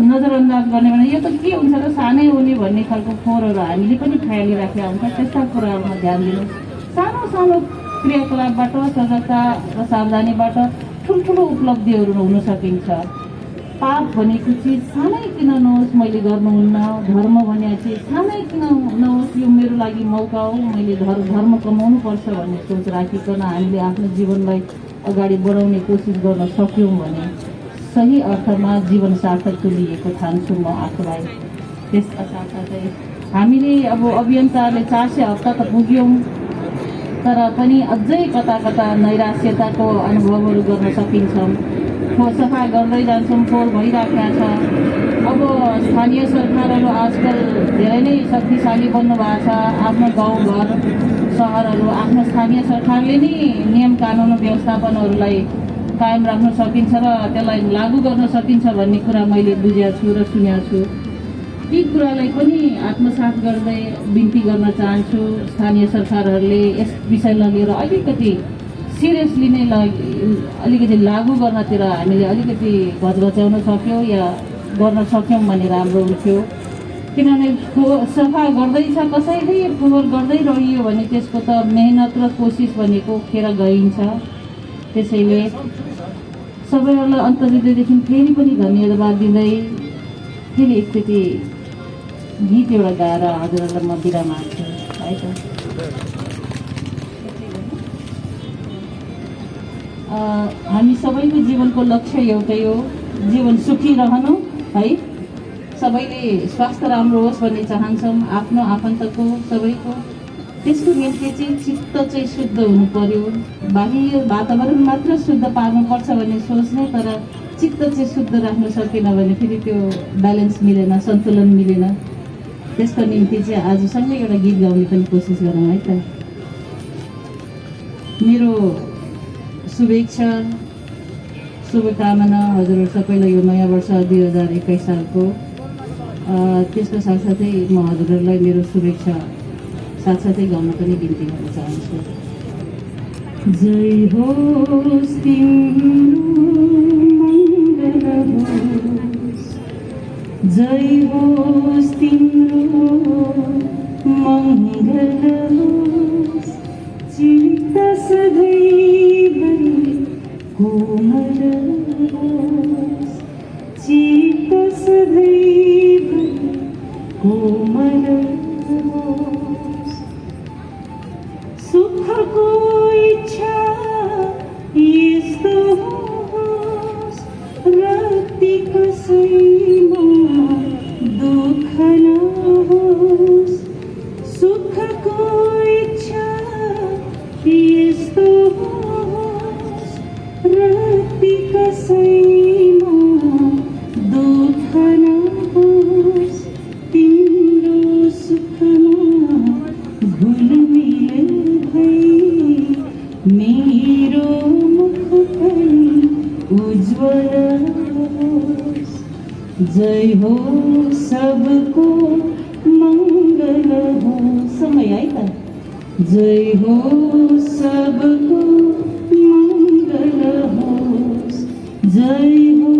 S11: नजरअन्दाज गर्ने भने यो त के हुन्छ र सानै हुने भन्ने खालको फोहोरहरू हामीले पनि फ्यालिराखेका हुन्छ। त्यस्ता कुराहरूमा ध्यान दिनु। सानो सानो क्रियाकलापबाट, सजगता र सावधानीबाट ठुल्ठुलो उपलब्धिहरू हुन सकिन्छ। पाप भनेको चिज सानै किन नहोस् मैले गर्नुहुन्न, धर्म भनेको चिज सानै किन नहोस् यो मेरो लागि मौका हो, मैले धर्म कमाउनुपर्छ भन्ने सोच राखिकन हामीले आफ्नो जीवनलाई अगाडि बढाउने कोसिस गर्न सक्यौँ भने सही अर्थमा जीवन सार्थक तुलिएको ठान्छु म आफूलाई। त्यसका साथसाथै हामीले अब अभियन्ताहरूले 400 हप्ता त पुग्यौँ, तर पनि अझै कता कता नैराश्यताको अनुभवहरू गर्न सकिन्छौँ। सफा गर्दै जान्छौँ, फोहोर भइराखेको छ। अब स्थानीय सरकारहरू आजकल धेरै नै शक्तिशाली बन्नु भएको छ। आफ्नो गाउँघर सहरहरू आफ्नो स्थानीय सरकारले नै नियम कानुन व्यवस्थापनहरूलाई कायम राख्न सकिन्छ र त्यसलाई लागू गर्न सकिन्छ भन्ने कुरा मैले बुझेको छु र सुनेको छु। ती कुरालाई पनि आत्मसात गर्दै बिन्ती गर्न चाहन्छु स्थानीय सरकारहरूले यस विषयलाई लिएर अलिकति सिरियसली नै अलिकति लागू गर्नतिर हामीले अलिकति घचघच्याउन सक्यौँ या गर्न सक्यौँ भने राम्रो हुन्थ्यो। किनभने सफा गर्दैछ कसैले फोहोर गर्दै रहियो भने त्यसको त मेहनत र कोसिस भनेको खेर गइन्छ। त्यसैले सबैलाई अन्तर्हृदयदेखि फेरि पनि धन्यवाद दिँदै फेरि एकचोटि गीत एउटा गाएर हजुरहरूलाई म बिदा माग्छु है त। हामी सबैको जीवनको लक्ष्य एउटै हो, जीवन सुखी रहनु है। सबैले स्वास्थ्य राम्रो होस् भन्ने चाहन्छौँ, आफ्नो आफन्तको सबैको। त्यसको निम्ति चाहिँ चित्त चाहिँ शुद्ध हुनु पर्यो। बाहिर वातावरण मात्र शुद्ध पार्नुपर्छ भन्ने सोच्ने, तर चित्त चाहिँ शुद्ध राख्न सकेन भने फेरि त्यो ब्यालेन्स मिलेन, सन्तुलन मिलेन। त्यसको निम्ति चाहिँ आजसँगै एउटा गीत गाउने पनि कोसिस गरौँ है त। मेरो शुभेच्छा शुभकामना हजुरहरू सबैलाई यो नयाँ वर्ष 2021 सालको। त्यसको साथसाथै म हजुरहरूलाई मेरो शुभेच्छा साथसाथै गाउन पनि बिन्ती गर्न चाहन्छु।
S2: जय होस् तिम्रो मङ्गल होस्, जय होस् तिम्रो मङ्गल होस्, चित्त सधैँभरि कोमल होस्, चित्त सधैँभरि कोमल होस्। सुखको इच्छा यस्तो होस्, राति कसैमा दुःख नहोस्। सुखको इच्छा यस्तो होस्, राति कसैमा दुःख नहोस्। तिम्रो सुखमा घुलमिल भई मेरो मुख पनि उज्वल होस्। जय हो सबको मङ्गल हो, समय है त। जय हो सबको मङ्गल होस्, जय हो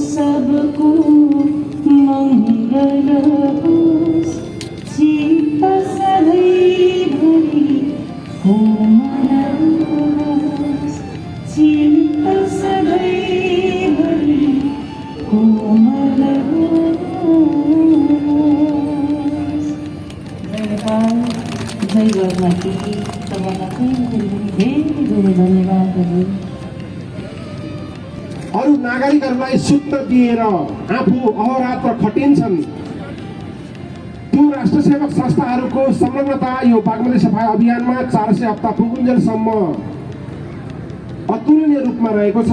S2: सबको मङ्गल होस्। चित्त सधैँभरि कोमल होस्, चित्त सधैँभरि कोमल होस्। जय नेपाल, जय गौरमाती। तपाईँलाई धेरै धेरै धन्यवाद हजुर।
S10: अरू नागरिकहरूलाई सुत्न दिएर आफू अहोरात्र खटिन्छन्। त्यो राष्ट्रसेवक संस्थाहरूको संलग्नता यो बागमती सफाई अभियानमा 400 हप्ता पुगुन्जेलसम्म अतुलनीय रूपमा रहेको छ।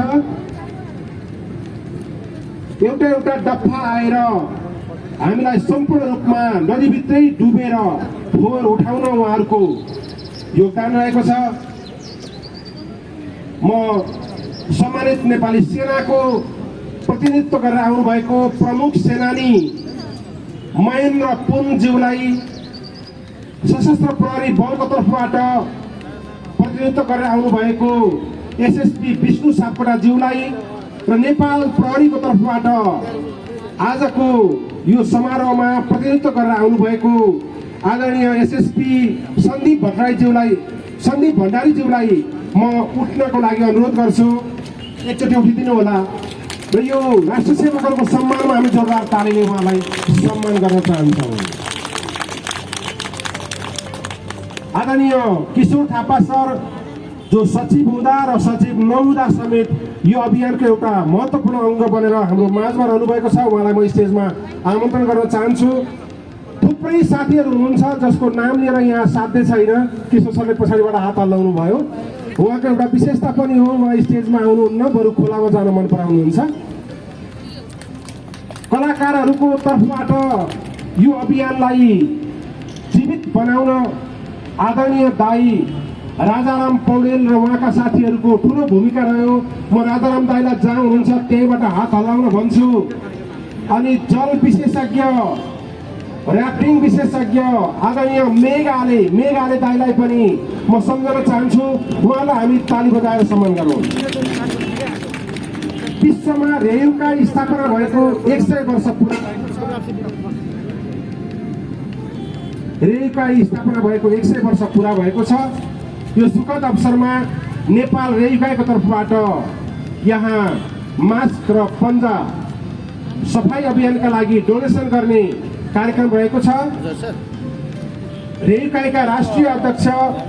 S10: एउटा एउटा डफा आएर हामीलाई सम्पूर्ण रूपमा नदीभित्रै डुबेर फोहोर उठाउन उहाँहरूको योगदान रहेको छ। म सम्मानित नेपाली सेनाको प्रतिनिधित्व गरेर आउनुभएको प्रमुख सेनानी महेन्द्र पुनज्यूलाई, सशस्त्र प्रहरी बलको तर्फबाट प्रतिनिधित्व गरेर आउनुभएको एसएसपी विष्णु सापकोटाज्यूलाई र नेपाल प्रहरीको तर्फबाट आजको यो समारोहमा प्रतिनिधित्व गरेर आउनुभएको आदरणीय एसएसपी सन्दीप भण्डारीज्यूलाई म उठ्नको लागि अनुरोध गर्छु। एकचोटि उठिदिनु होला र यो राष्ट्रसेवकहरूको सम्मानमा हामी जोरदार तालीले उहाँलाई सम्मान गर्न चाहन्छौँ। आदरणीय किशोर थापा सर जो सचिव हुँदा र सचिव नहुँदा समेत यो अभियानको एउटा महत्त्वपूर्ण अङ्ग बनेर हाम्रो माझमा रहनुभएको छ। उहाँलाई म स्टेजमा आमन्त्रण गर्न चाहन्छु। थुप्रै साथीहरू हुनुहुन्छ जसको नाम लिएर यहाँ साध्य छैन। किशोर सरले पछाडिबाट हात हल्लाउनु भयो। उहाँको एउटा विशेषता पनि हो, उहाँ स्टेजमा आउनुहुन्न, बरु खोलामा जान मन पराउनुहुन्छ। कलाकारहरूको तर्फबाट यो अभियानलाई जीवित बनाउन आदरणीय दाई राजाराम पौडेल र उहाँका साथीहरूको ठुलो भूमिका रह्यो। म राजाराम दाईलाई जहाँ हुनुहुन्छ त्यहीबाट हात हल्लाउन भन्छु। अनि जल विशेषज्ञ, ऱ्यापिङ विशेषज्ञ आदरणीय मेघाले दाईलाई पनि म सम्झन चाहन्छु। उहाँलाई हामी ताली बजाएर सम्मान गरौँ। विश्वमा रेलका स्थापना भएको 100 वर्ष पुरा रेयुकाई स्थापना भएको 100 वर्ष पुरा भएको छ। यो सुखद अवसरमा नेपाल रेयुकाईको तर्फबाट यहाँ मास्क र पन्जा सफाई अभियानका लागि डोनेसन गर्ने कार्यक्रम रहेको छ। रेयुकाईका राष्ट्रिय अध्यक्ष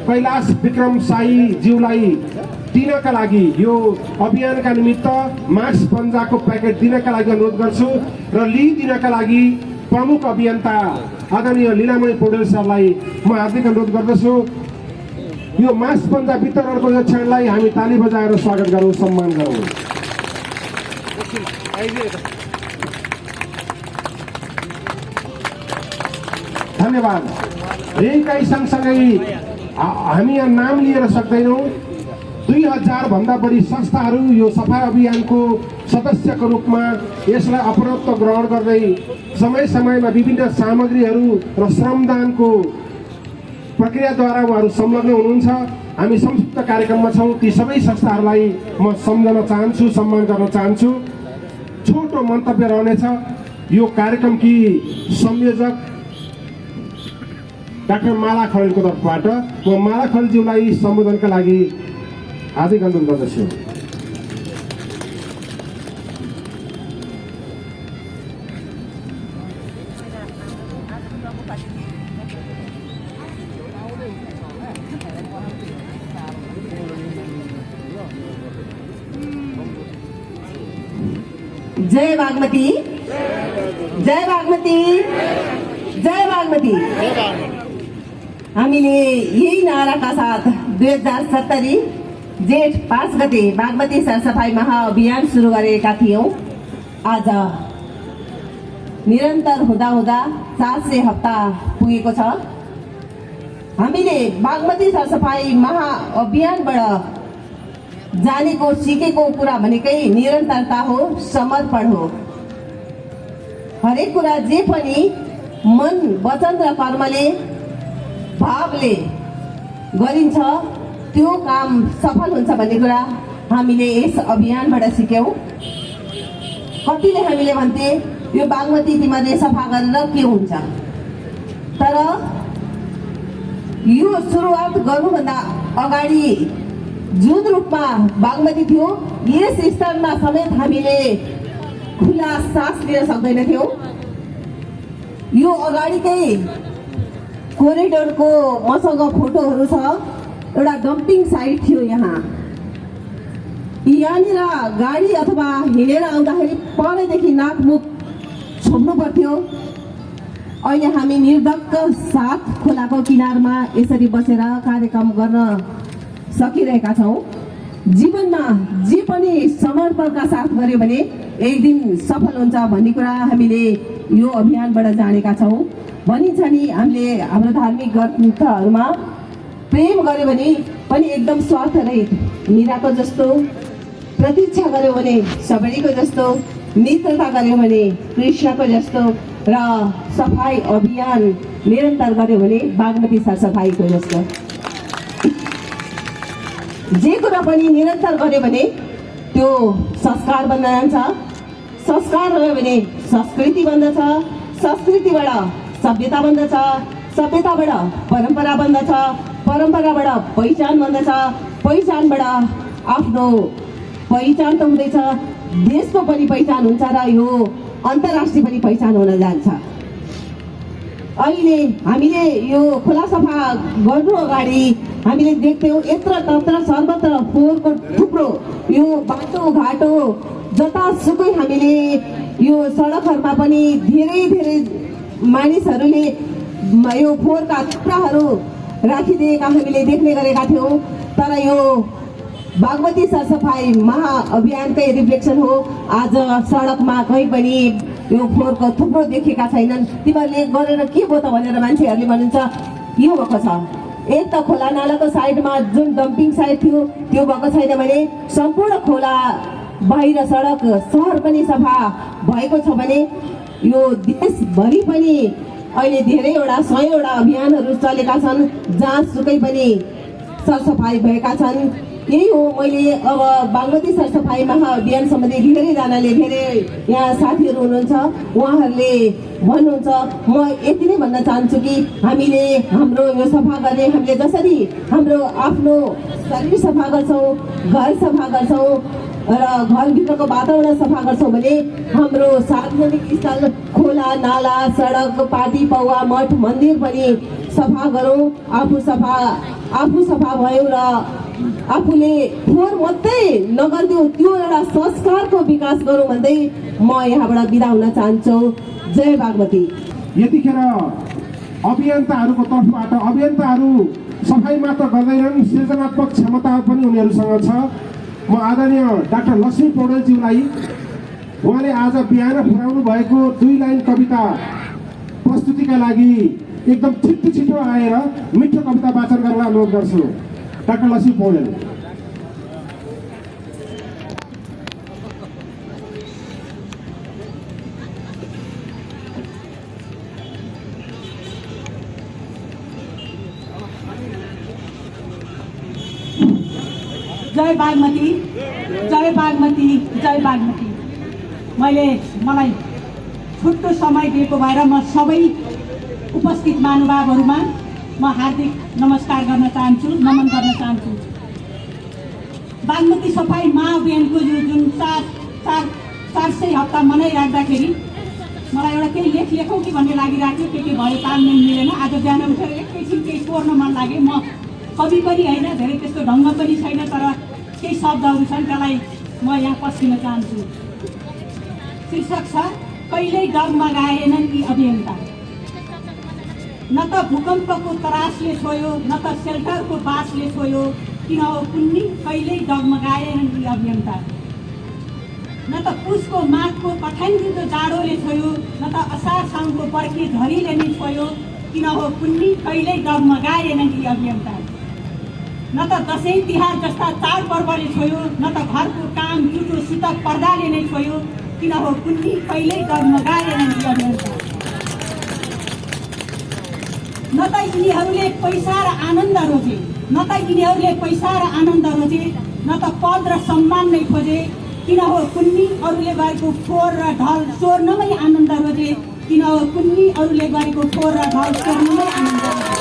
S10: कैलाश विक्रम शाही ज्यूलाई दिनका लागि यो अभियानका निमित्त मास्क पन्जाको प्याकेट दिनका लागि अनुरोध गर्छु र लिइदिनका लागि प्रमुख अभियन्ता आदरणीय लीलामणि पौडेल सरलाई म हार्दिक अनुरोध गर्दछु। यो मास्क पन्जा वितरणको यो क्षणलाई हामी ताली बजाएर स्वागत गरौँ, सम्मान गरौँ। धन्यवाद। रेयुकाई सँगसँगै हामी यहाँ नाम लिएर सक्दैनौँ। 2000 भन्दा बढी संस्थाहरू यो सफाई अभियानको सदस्यको रूपमा यसलाई अपनत्व ग्रहण गर्दै समय समयमा विभिन्न सामग्रीहरू र श्रमदानको प्रक्रियाद्वारा उहाँहरू संलग्न हुनुहुन्छ। हामी संयुक्त कार्यक्रममा छौँ। ती सबै संस्थाहरूलाई म सम्झन चाहन्छु, सम्मान गर्न चाहन्छु। छोटो मन्तव्य रहनेछ। यो कार्यक्रमकी संयोजक डाक्टर माला खरेलको तर्फबाट म माला खरेलज्यूलाई सम्बोधनका लागि हार्दिक अनुरोध गर्दछु।
S12: जय बागमती, जय बागमती, जय बागमती। हामीले यही नाराका साथ 2070 जेठ 5 गते बागमती सरसफाई महाअभियान सुरु गरेका थियौँ। आज निरन्तर हुँदा हुँदा 400 हप्ता पुगेको छ। हामीले बागमती सरसफाई महाअभियानबाट जानेको सिकेको कुरा भनेकै निरन्तरता हो, समर्पण हो। हरेक कुरा जे पनि मन, वचन र कर्मले, भावले गरिन्छ त्यो काम सफल हुन्छ भन्ने कुरा हामीले यस अभियानबाट सिक्यौँ। कतिले हामीले भन्थे यो बागमती तिमीले सफा गरेर के हुन्छ, तर यो सुरुवात गर्नुभन्दा अगाडि जुन रूपमा बागमती थियो यस स्तरमा समेत हामीले खुला सास लिन सक्दैनथ्यौँ। यो अगाडिकै कोरिडोरको मसँग फोटोहरू छ। एउटा डम्पिङ साइट थियो। यहाँनिर गाडी अथवा हिँडेर आउँदाखेरि परैदेखि नाकमुख छोप्नु पर्थ्यो। अहिले हामी निर्धक्क साथ खोलाको किनारमा यसरी बसेर कार्यक्रम गर्न सकिरहेका छौँ। जीवनमा जे पनि समर्पणका साथ गर्यो भने एक दिन सफल हुन्छ भन्ने कुरा हामीले यो अभियानबाट जानेका छौँ। भनिन्छ नि हामीले हाम्रो धार्मिक ग्रन्थहरूमा प्रेम गर्यो भने पनि एकदम स्वार्थरहित, मीराको जस्तो, प्रतीक्षा गर्यो भने सबरीको जस्तो, मित्रता गर्यो भने कृष्णको जस्तो र सफाई अभियान निरन्तर गर्यो भने बागमती सरसफाईको जस्तो। जे कुरा पनि निरन्तर गर्यो भने त्यो संस्कार बन्न जान्छ। संस्कार रह्यो भने संस्कृति बन्दछ, संस्कृतिबाट सभ्यता बन्दछ, सभ्यताबाट परम्परा बन्दछ, परम्पराबाट पहिचान बन्दछ, पहिचानबाट आफ्नो पहिचान त हुँदैछ, देशको पनि पहिचान हुन्छ र यो अन्तर्राष्ट्रिय पनि पहिचान हुन जान्छ। अहिले हामीले यो खोला सफा गर्नु अगाडि हामीले देख्थ्यौँ यत्र तत्र सर्वत्र फोहोरको थुप्रो, यो बाटोघाटो जतासुकै हामीले यो सडकहरूमा पनि धेरै मानिसहरूले यो फोहोरका थुप्राहरू राखिदिएका हामीले देख्ने गरेका थियौँ। तर यो बागमती सरसफाई महाअभियानकै रिफ्लेक्सन हो। आज सडकमा कहीँ पनि यो फोहोरको थुप्रो देखेका छैनन्। तिमीहरूले गरेर के भयो त भनेर मान्छेहरूले भन्नुहुन्छ। यो भएको छ। एक त खोला नालाको साइडमा जुन डम्पिङ साइट थियो त्यो भएको छैन भने सम्पूर्ण खोला बाहिर सडक सहर पनि सफा भएको छ भने यो देशभरि पनि अहिले धेरैवटा 100वटा अभियानहरू चलेका छन् जहाँसुकै पनि सरसफाई भएका छन्। यही हो मैले अब बागमती सरसफाई महाअभियान सम्बन्धी धेरैजनाले धेरै यहाँ साथीहरू हुनुहुन्छ उहाँहरूले भन्नुहुन्छ म यति नै भन्न चाहन्छु कि हामीले हाम्रो यो सफा गर्ने हामीले जसरी हाम्रो आफ्नो शरीर सफा गर्छौँ घर सफा गर्छौँ र घरभित्रको वातावरण सफा गर्छौँ भने हाम्रो सार्वजनिक स्थल खोला नाला सडक पाटी पौवा मठ मन्दिर पनि सफा गरौँ आफू सफा भयौँ र आफूले फोहोर मात्रै नगरिदिउँ त्यो एउटा संस्कारको विकास गरौँ भन्दै म यहाँबाट बिदा हुन चाहन्छु। जय बागमती।
S10: यतिखेर अभियन्ताहरूको तर्फबाट अभियन्ताहरू सफाइ मात्र गर्दैनन् सृजनात्मक क्षमता पनि उनीहरूसँग छ। म आदरणीय डाक्टर लक्ष्मी पौडेलज्यूलाई उहाँले आज बिहान फुराउनु भएको 2 लाइन कविता प्रस्तुतिका लागि एकदम छिटो आएर मिठो कविता वाचन गर्न अनुरोध गर्छु। डाक्टर लक्ष्मी पौडेल।
S13: जय बागमती, जय बागमती, जय बागमती। मलाई छुट्टो समय दिएको भएर म सबै उपस्थित महानुभावहरूमा म हार्दिक नमस्कार गर्न चाहन्छु, नमन गर्न चाहन्छु। बागमती सफाई महाअभियानको यो जुन 400 हप्ता मनाइराख्दाखेरि मलाई एउटा केही लेखौँ कि भन्ने लागिरहेको थियो, के भयो तालमेल मिलेन। आज बिहान उठेर एकैछिन केही कोर्न मन लाग्यो। म कवि पनि होइन, धेरै त्यस्तो ढङ्ग पनि छैन, तर केही शब्दहरू छन् त्यसलाई म यहाँ पस्किन चाहन्छु। शीर्षक छ कहिल्यै डगमगाएनन् यी अभियन्ता। न त भूकम्पको त्रासले छोयो, न त सेल्टरको बासले छोयो, किन हो कुन्नी कहिल्यै डगमगाएनन् यी अभियन्ता। न त पुसको माघको कठाइँदिदो जाडोले छोयो, न त असार साउनको बर्खे झरीले नै छोयो, किन हो कुन्नी कहिल्यै डगमगाएनन् यी अभियन्ता। न त दसैँ तिहार जस्ता चाडपर्वले छोयो, न त घरको काम जुठोसित पर्दाले नै छोयो, किन हो कुन्नी कहिल्यै डगमगाएनन् यी अभियन्ता। न त यिनीहरूले पैसा र आनन्द रोजे, न त यिनीहरूले पैसा र आनन्द रोजे, न त पद र सम्मान नै खोजे, किन हो कुन्नी अरूले गरेको फोहोर र ढल चोर्नमै आनन्द रोजे, किन हो कुन्नी अरूले गरेको फोहोर र ढल चोर्नमै आनन्द रोजे।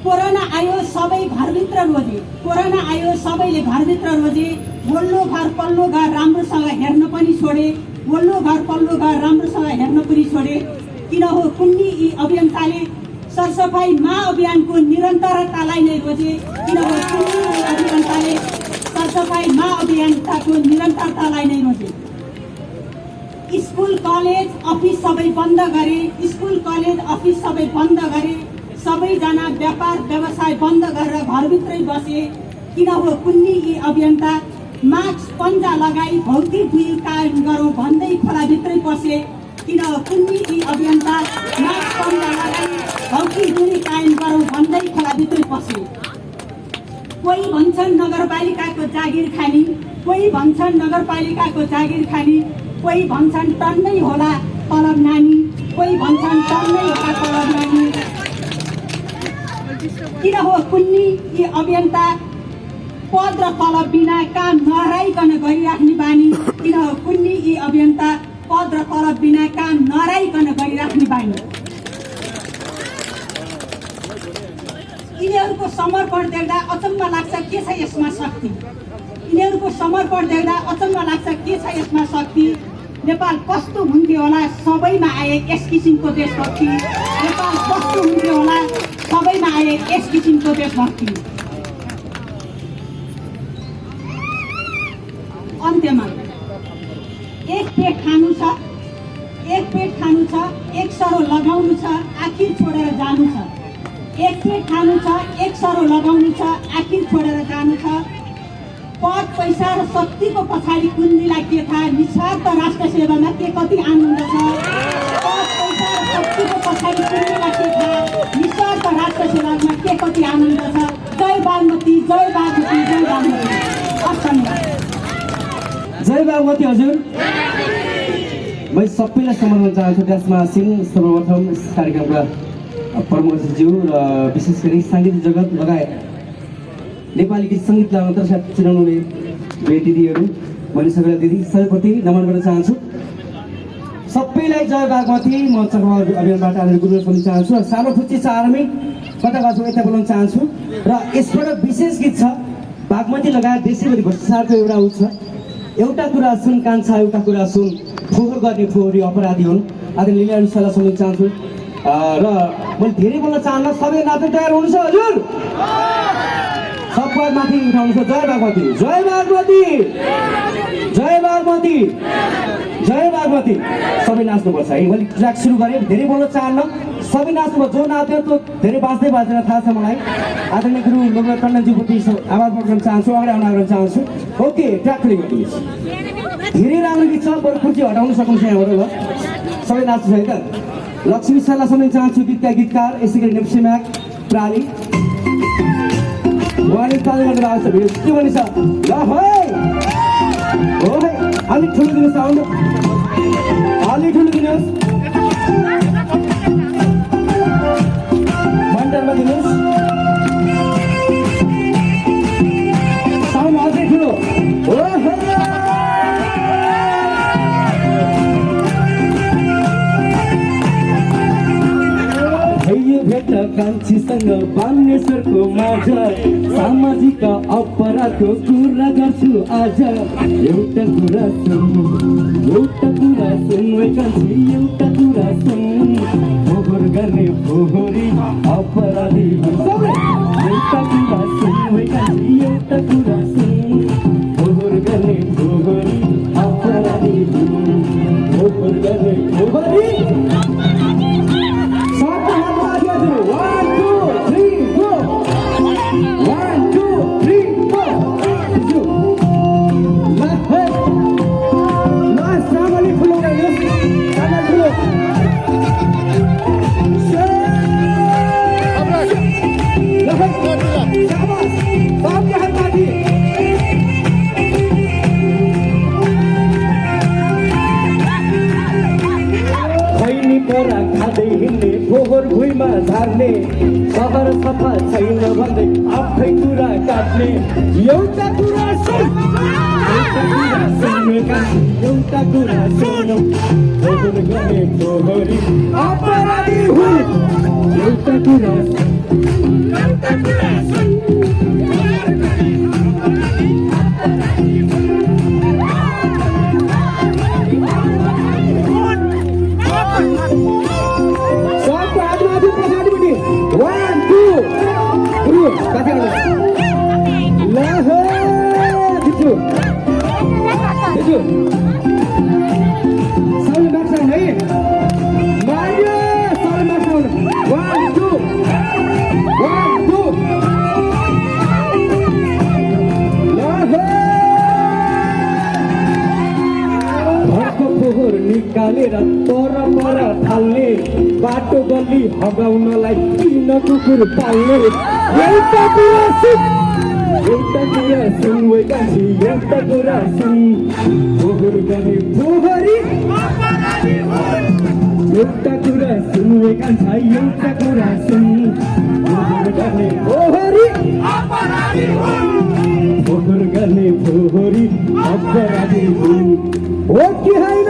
S13: कोरोना आयो सबै घरभित्र रोजे, कोरोना आयो सबैले घरभित्र रोजे, वल्लो घर पल्लो घर राम्रोसँग हेर्न पनि छोडे, वल्लो घर पल्लो घर राम्रोसँग हेर्न पनि छोडे, किन हो कुन्नी यी अभियन्ताले सरसफाई महाअभियानको निरन्तरतालाई नै रोजे, किन हो कुन्नी यी अभियन्ताले सरसफाई महाअभियानको निरन्तरतालाई नै रोजे। स्कुल कलेज अफिस सबै बन्द गरे, स्कुल कलेज अफिस सबै बन्द गरे, सबैजना व्यापार व्यवसाय बन्द गरेर घरभित्रै बसे, किन हो कुन्नी यी अभियन्ता मास्क पन्जा लगाई भौतिक दूरी कायम गरौँ भन्दै खोलाभित्रै पसे, किन हो कुन्नी यी अभियन्ता मास्क पन्जा लगाई भौतिक दूरी कायम गरौँ भन्दै खोलाभित्रै पसे। कोही भन्छन् नगरपालिकाको जागिर खानी, कोही भन्छन् नगरपालिकाको जागिर खानी, कोही भन्छन् टन्नै होला तलब नानी, कोही भन्छन् टन्नै होला तलब नानी, किन हो कुन्नी यी अभियन्ता पद र तलब बिना काम नहराइकन गरिराख्ने बानी, किन हो कुन्नी यी अभियन्ता पद र तलब बिना काम नहराइकन गरिराख्ने बानी। यिनीहरूको समर्पण देख्दा अचम्म लाग्छ के छ यसमा शक्ति, यिनीहरूको समर्पण देख्दा अचम्म लाग्छ के छ यसमा शक्ति। नेपाल कस्तो हुन्थ्यो होला सबैमा आए यस किसिमको देशभक्ति, नेपाल कस्तो हुन्थ्यो होला सबैमा आए यस किसिमको देशभक्ति। अन्त्यमा एक पेट खानु छ, एक पेट खानु छ, एक सरो लगाउनु छ, आखिर छोडेर जानु छ। एक पेट खानु छ, एक सरो लगाउनु छ, आखिर छोडेर जानु छ। पद पैसा र शक्तिको पछाडि कुन्नीलाई के थाहा, निस्वार्थ राष्ट्र सेवामा के कति आनन्द छ। पद पैसा र शक्तिको पछाडि कुन्नीलाई के थाहा, निस्वार्थ राष्ट्र सेवामा के कति आनन्द छ। जय बागमती, जय बागमती, जय बागमती। धन्यवाद।
S14: जय बागमती हजुर। म सबैलाई सम्मान गर्न चाहन्छु। त्यसमा सिंह सर्वप्रथम यस कार्यक्रमका परमहंसज्यू र विशेष गरी साङ्गीतिक जगत लगायत नेपाली गीत सङ्गीतलाई अन्तर्साथ चिनाउने दिदीहरू मैले सबैलाई दिदी सबैप्रति नमन गर्न चाहन्छु। सबैलाई जय बागमती म चक्रवा अभियानबाट आएर गुरु पनि चाहन्छु। सानो खुच्ची चारमी कता गाछु यता बोलाउन चाहन्छु र यसबाट विशेष गीत छ बागमती लगायत देशैभरि भ्रष्टाचारको एउटा उ छ। एउटा कुरा सुन कान्छा एउटा कुरा सुन फोहोर गर्ने फोहोरी अपराधी हुन्। आज लिलियन सल्लाह सुन्न चाहन्छु र मैले धेरै बोल्न चाहन्न। सबै नाच्न तयार हुनुहुन्छ हजुर? सबैलाई माथि उठाउनुहोस्। जय बागमती जय बागमती जय बागमती जय बागमती। सबै नाच्नुपर्छ है। मैले ट्र्याक सुरु गरेँ धेरै बोल्न चाहन्न। सबै नाच्नुभयो। जो नाच्यो त्यो धेरै बाँच्दै बाँचेर थाहा छ मलाई। आदरणीय गुरु लोकनाथ टन्डनज्यूप्रति आभार प्रकट गर्न चाहन्छु। अगाडि आउन गर्न चाहन्छु। ओके ट्र्याक प्ले गर्नुहोस्। धेरै राम्रो गीत छ। बरु खुर्ची हटाउन सक्नुहुन्छ यहाँबाट ल। सबै नाच्नु छ है त। लक्ष्मी सल्लाह सुन्न चाहन्छु गीतका गीतकार यसै गरी नेप्से म्याग प्राली उहाँले ताली गरेर आउँछ। भिडियो के भनिन्छ ल है हो है अलिक ठुलो दिनुहोस् आउनु अलिक ठुलो दिनुहोस् मन्टरमा दिनुहोस् साउन्ड अझै ठुलो हो भेट कान्छीसँग बानेश्वरको माझ सामाजिक अपराधको कुरा गर्छु आज। एउटा कुरा सुन कान्छी एउटा कुरा सुन फोहोर गर्ने फोहोरी अपराधी एउटा कुरा सुन कान्छी एउटा कुरा सुन फोहोर गर्ने फोहोरी अपराधी फोहोर गर्ने फोहोरी। खाँदै हिँड्ने फोहोर भुइँमा झार्ने सहर सफा छैन भन्दै आफै कुरा काट्ने एउटा कुरा सुन एउटा कुरा सुन फोहोर गर्ने फोहोरी अपराधी हुन् एउटा कुरा निकालेर पर थाल्ने बाटो गल्ली हगाउनलाई किन कुकुर पाल्ने एउटा कुरा सुन कान्छी एउटा कुरा सुन फोहोर गर्ने फोहोरी एउटा कुरा सुन कान्छा एउटा कुरा सुन फोहोर गर्ने फोहोरी फोहोर गर्ने फोहोरी अपराधी हुन् हो कि होइन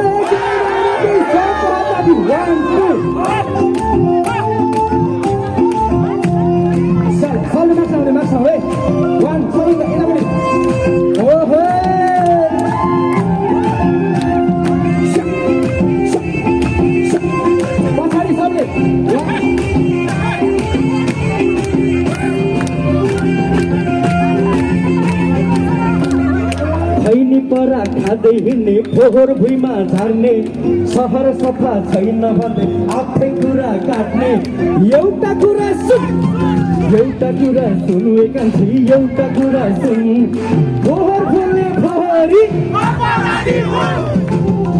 S14: परा खाँदै हिँड्ने फोहोर भुइँमा झार्ने सहर सफा छैन भन्दै आफै कुरा काट्ने एउटा कुरा सुन कान्छी एउटा कुरा सुन फोहोर फुल्ने फोहोरी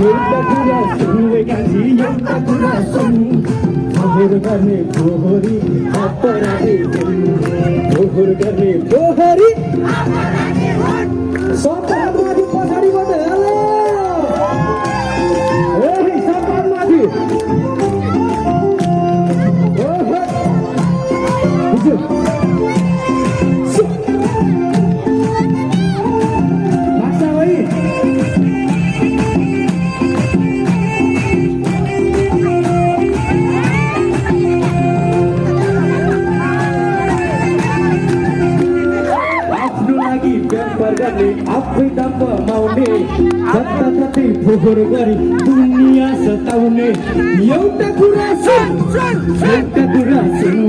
S14: एउटा कुरा सुन कान्छी एउटा कुरा सुन फोहोर गर्ने फोहोरी अपराधी फोहोर गर्ने फोहोरी सरकारमाथि पछाडिबाट हेलो सरकारमाथि
S6: मान्छेले आफै दाम कमाउने जताततै फोहोर गरी दुनियाँ सताउने एउटा कुरा सुन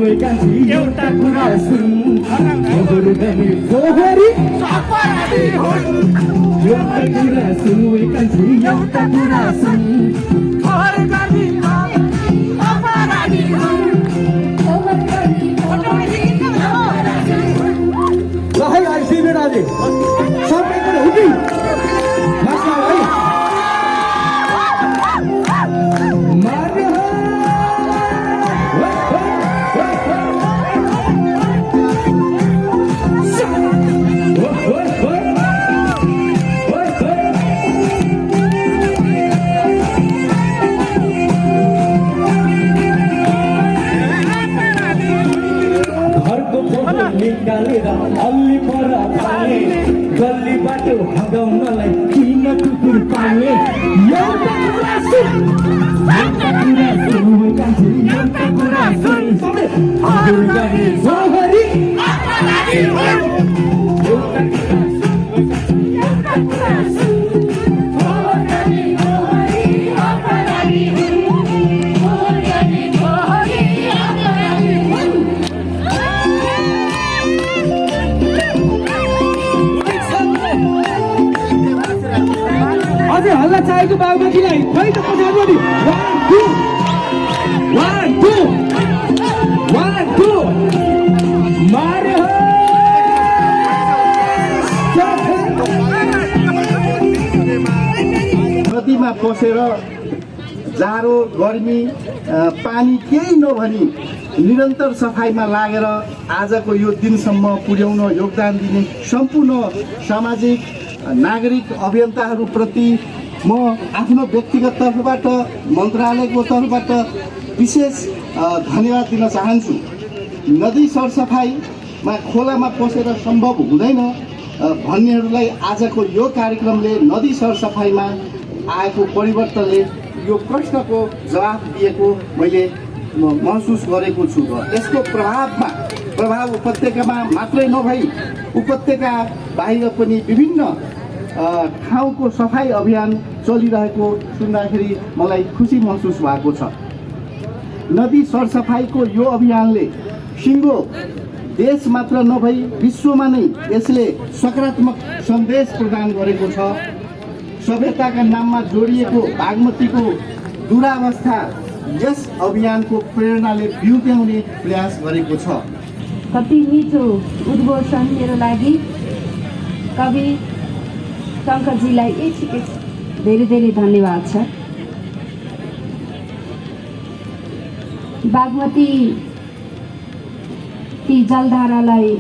S6: ओइ कान्छी एउटा कुरा सुन फोहोर गर्ने फोहोरी एउटा कुरा सुन ओइ कान्छी एउटा कुरा सुन फोहोर गर्ने अपराधी राजे सबै कुरा हो कि निकालेर अल्ली पर पाले गल्ली बाटो हगाउनलाई किन कुकुर पाले एउटा कुरा सुन एउटा कुरा सुन सबै हजुर गर्ने फोहोरी अपराधी एउटा कुरा सुन फोहोर गर्ने फोहोरी अपराधी फोहोर गर्ने फोहोरी अपराधी अझै हल्ला चाहेको बागमतीलाई खै त पछाडि नि 1 2 मारे हो
S3: नदीमा पसेर जाडो गर्मी पानी केही नभनी निरन्तर सफाइमा लागेर आजको यो दिनसम्म पुर्याउन योगदान दिने सम्पूर्ण सामाजिक नागरिक अभियन्ताहरूप्रति म आफ्नो व्यक्तिगत तर्फबाट मन्त्रालयको तर्फबाट विशेष धन्यवाद दिन चाहन्छु। नदी सरसफाइमा खोलामा पसेर सम्भव हुँदैन भन्नेहरूलाई आजको यो कार्यक्रमले नदी सरसफाइमा आएको परिवर्तनले यो प्रश्नको जवाफ दिएको मैले महसुस गरेको छु र यसको प्रभाव उपत्यकामा मात्रै नभई उपत्यका बाहिर पनि विभिन्न ठाउँको सफाई अभियान चलिरहेको सुन्दाखेरि मलाई खुसी महसुस भएको छ। नदी सरसफाइको यो अभियानले सिङ्गो देश मात्र नभई विश्वमा नै यसले सकारात्मक सन्देश प्रदान गरेको छ। सभ्यताका नाममा जोडिएको बागमतीको दुरावस्था यस अभियानको प्रेरणाले बिउत्याउने प्रयास गरेको छ।
S4: कति मिठो उद्घोषण मेरो लागि कवि शङ्करजीलाई एकछिन धेरै धेरै धन्यवाद छ। बागमती ती जलधारालाई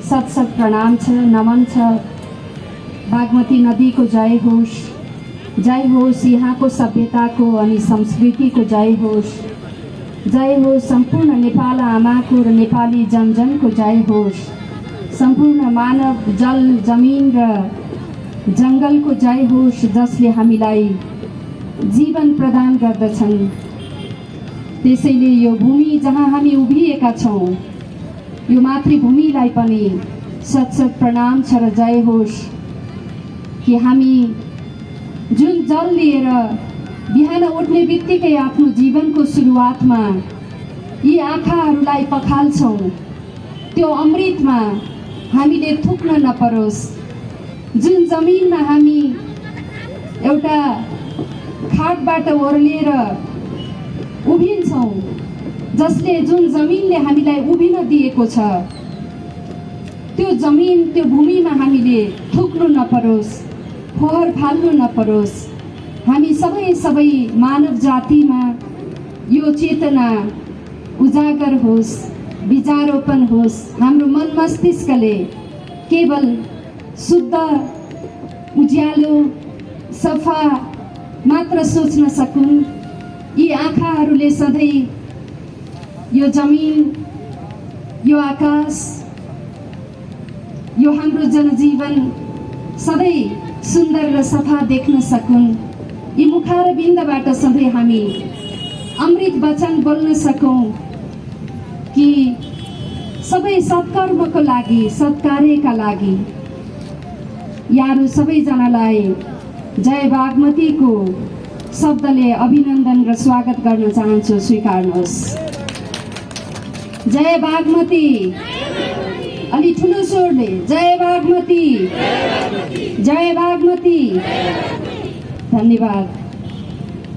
S4: शत शत प्रणाम छ, नमन छ। बागमती नदीको जय होस् यहाँको सभ्यताको अनि संस्कृतिको जय होस् सम्पूर्ण नेपाल आमाको र नेपाली जनजनको जय होस्। सम्पूर्ण मानव जल जमिन र जङ्गलको जय होस् जसले हामीलाई जीवन प्रदान गर्दछन्। त्यसैले यो भूमि जहाँ हामी उभिएका छौँ यो मातृभूमिलाई पनि शत शत प्रणाम छ र जय होस् कि हामी जुन जल लिएर बिहान उठ्ने बित्तिकै आफ्नो जीवनको सुरुवातमा यी आँखाहरूलाई पखाल्छौँ त्यो अमृतमा हामीले थुक्न नपरोस्। जुन जमिनमा हामी एउटा खाटबाट ओर्लिएर उभिन्छौँ जसले जुन जमिनले हामीलाई उभिन दिएको छ त्यो जमिन त्यो भूमिमा हामीले थुक्नु नपरोस्, फोहोर फाल्नु नपरोस्। हामी सबै मानव जातिमा यो चेतना उजागर होस्, बीजारोपण होस्। हाम्रो मन मस्तिष्कले केवल शुद्ध उज्यालो सफा मात्र सोच्न सकुन्। यी आँखाहरूले सधैँ यो जमिन, यो आकाश, यो हाम्रो जनजीवन सधैँ सुन्दर र सफा देख्न सकुन्। यी मुखार बिन्दबाट सधैँ हामी अमृत वचन बोल्न सकौँ कि सबै सत्कर्मको लागि, सत्कार्यका लागि यहाँहरू सबैजनालाई जय बागमतीको शब्दले अभिनन्दन र स्वागत गर्न चाहन्छु। स्वीकार्नुहोस्। जय बागमती। अलि ठुलो स्वरले जय बागमती, जय बागमती। धन्यवाद।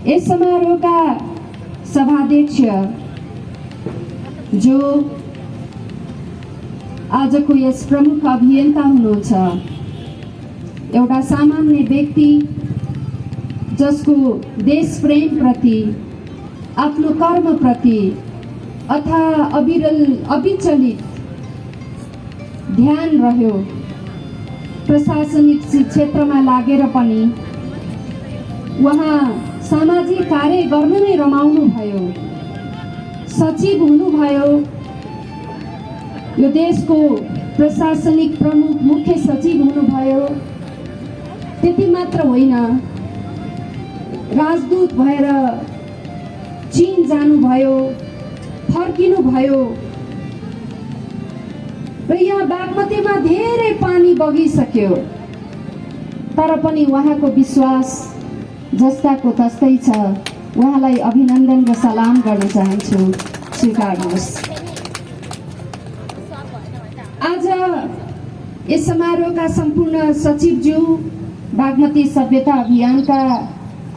S4: यस समारोहका सभाध्यक्ष जो आजको यस प्रमुख अभियन्ता हुनुहुन्छ, एउटा सामान्य व्यक्ति जसको देश प्रेम प्रति, आफ्नो कर्म प्रति अथाह अविचलित ध्यान रह्यो। प्रशासनिक क्षेत्रमा लागेर पनि उहाँ सामाजिक कार्य गर्नमै रमाउनु भयो। सचिव हुनुभयो, यो देशको प्रशासनिक प्रमुख मुख्य सचिव हुनुभयो। त्यति मात्र होइन, राजदूत भएर चीन जानुभयो, फर्किनुभयो र यहाँ बागमतीमा धेरै पानी बगिसक्यो, तर पनि उहाँको विश्वास जस्ताको तस्तै छ। उहाँलाई अभिनन्दन र सलाम गर्न चाहन्छु। स्वीकार्नुहोस्। आज यस समारोहका सम्पूर्ण सचिवज्यू, बागमती सभ्यता अभियानका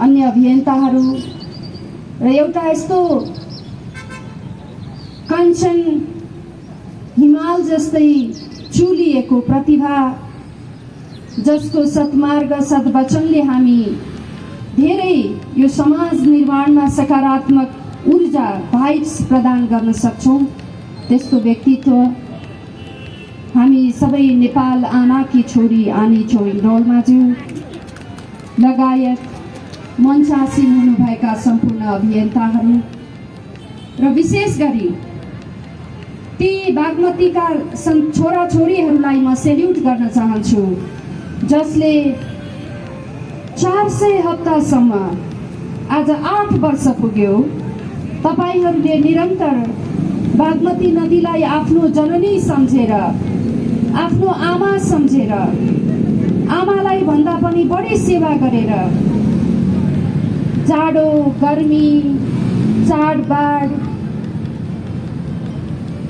S4: अन्य अभियन्ताहरू र एउटा यस्तो काञ्चन हिमाल जस्तै चुलिएको प्रतिभा जसको सत्मार्ग सद्वचनले हामी धेरै यो समाज निर्माणमा सकारात्मक ऊर्जा भाइब्स प्रदान गर्न सक्छौँ, त्यस्तो व्यक्तित्व हामी सबै नेपाल आमाकी छोरी आनी छोरी रोल्माज्यू लगायत मञ्चासीन हुनुभएका सम्पूर्ण अभियन्ताहरू र विशेष गरी ती बागमतीका छोराछोरीहरूलाई म सेल्युट गर्न चाहन्छु जसले 400 हप्तासम्म, आज 8 वर्ष पुग्यो, तपाईहरूले निरन्तर बागमती नदीलाई आफ्नो जननी सम्झेर, आफ्नो आमा सम्झेर, आमालाई भन्दा पनि बढी सेवा गरेर, जाडो गर्मी चाडबाड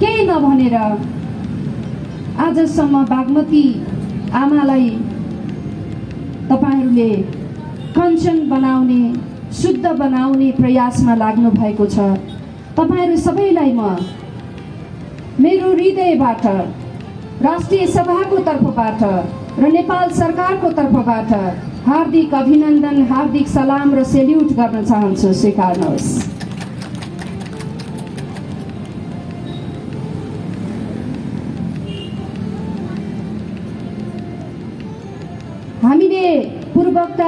S4: केही नभनेर आजसम्म बागमती आमालाई तपाईहरूले कञ्चन बनाउने, शुद्ध बनाउने प्रयासमा लाग्नु भएको छ। तपाईहरू सबैलाई म मेरो हृदयबाट, राष्ट्रिय सभाको तर्फबाट र नेपाल सरकारको तर्फबाट हार्दिक अभिनन्दन, हार्दिक सलाम र सेल्युट गर्न चाहन्छु। स्वीकार्नुहोस्। हामीले पूर्वोक्त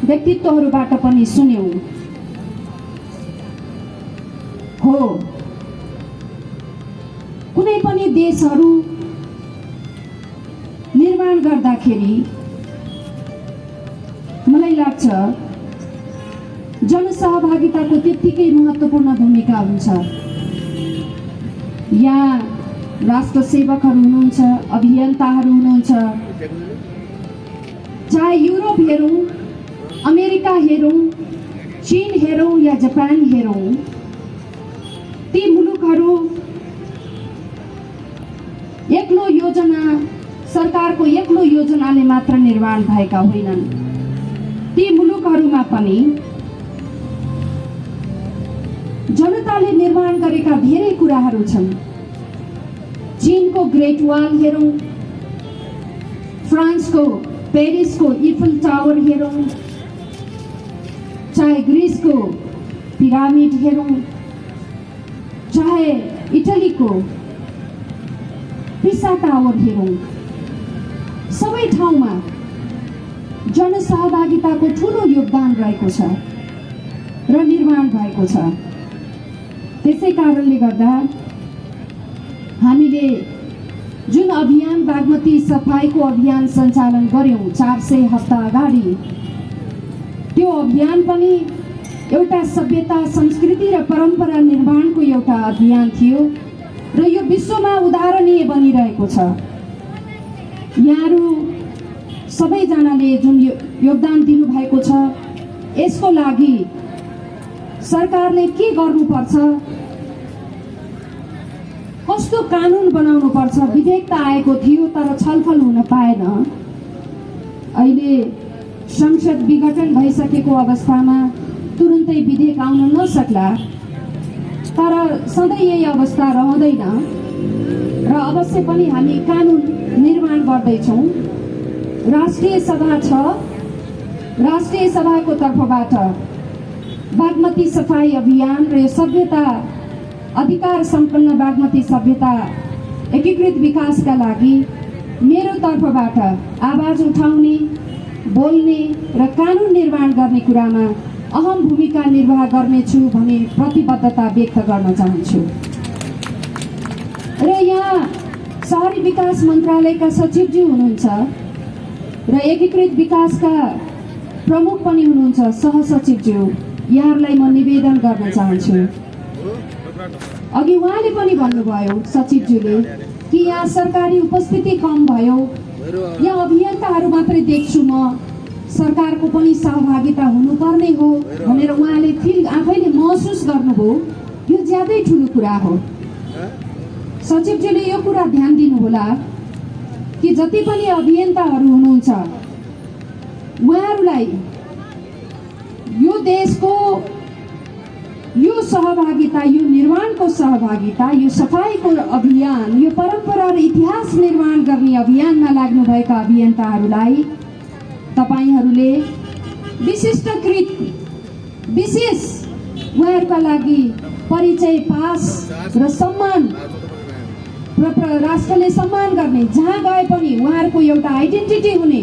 S4: व्यक्तित्वहरूबाट पनि सुन्यौं, हो कुनै पनि देशहरू निर्माण गर्दाखेरि मलाई लाग्छ जनसहभागिताको त्यत्तिकै महत्त्वपूर्ण भूमिका हुन्छ। यहाँ राष्ट्र सेवकहरू हुनुहुन्छ, अभियन्ताहरू हुनुहुन्छ, चाहे युरोप हेरौँ, अमेरिका हेरौँ, चीन हेरौँ या जापान हेरौँ, ती मुलुकहरू एक्लो योजना, सरकारको एक्लो योजनाले मात्र निर्माण भएका होइनन्। ती मुलुकहरूमा पनि जनताले निर्माण गरेका धेरै कुराहरू छन्। चीनको ग्रेट वाल हेरौँ, फ्रान्सको पेरिसको इफल टावर हेरौँ, चाहे ग्रिसको पिरामिड हेरौँ, चाहे इटलीको पिसा टावर हेरौँ, सबै ठाउँमा जनसहभागिताको ठुलो योगदान रहेको छ र निर्माण भएको छ। त्यसै कारणले गर्दा हामीले जुन अभियान बागमती सफाइको अभियान सञ्चालन गर्यौं 400 हप्ता अगाडि, त्यो अभियान पनि एउटा सभ्यता, संस्कृति र परम्परा निर्माणको एउटा अभियान थियो र यो विश्वमा उदाहरणीय बनिरहेको छ। यहाँहरू सबैजनाले जुन योगदान दिनुभएको छ, यसको लागि सरकारले के गर्नुपर्छ, कस्तो कानुन बनाउनुपर्छ, विधेयक त आएको थियो तर छलफल हुन पाएन। अहिले संसद विघटन भइसकेको अवस्थामा तुरुन्तै विधेयक आउन नसक्ला, तर सधैँ यही अवस्था रहँदैन र अवश्य पनि हामी कानुन निर्माण गर्दैछौँ। राष्ट्रिय सभा छ, राष्ट्रिय सभाको तर्फबाट बागमती सफाई अभियान र यो सभ्यता अधिकार सम्पन्न बागमती सभ्यता एकीकृत विकासका लागि मेरो तर्फबाट आवाज उठाउने, बोल्ने र कानुन निर्माण गर्ने कुरामा अहम भूमिका निर्वाह गर्नेछु भन्ने प्रतिबद्धता व्यक्त गर्न चाहन्छु। र यहाँ शहरी विकास मन्त्रालयका सचिवज्यू हुनुहुन्छ र एकीकृत विकासका प्रमुख पनि हुनुहुन्छ सहसचिवज्यू, यहाँहरूलाई म निवेदन गर्न चाहन्छु। अघि उहाँले पनि भन्नुभयो सचिवज्यूले कि यहाँ सरकारी उपस्थिति कम भयो, यहाँ अभियन्ताहरू मात्रै देख्छु म, सरकारको पनि सहभागिता हुनुपर्ने हो भनेर उहाँले आफैले महसुस गर्नुभयो। यो ज्यादै ठुलो कुरा हो। सचिवज्यूले यो कुरा ध्यान दिनुहोला कि जति पनि अभियन्ताहरू हुनुहुन्छ उहाँहरूलाई यो देशको यो सहभागिता, यो निर्माणको सहभागिता, यो सफाईको अभियान, यो परम्परा र इतिहास निर्माण गर्ने अभियानमा लाग्नुभएका अभियन्ताहरूलाई तपाईहरूले विशेष उहाँहरूका लागि परिचय पास र सम्मान राष्ट्रले सम्मान गर्ने, जहाँ गए पनि उहाँहरूको एउटा आइडेन्टिटी हुने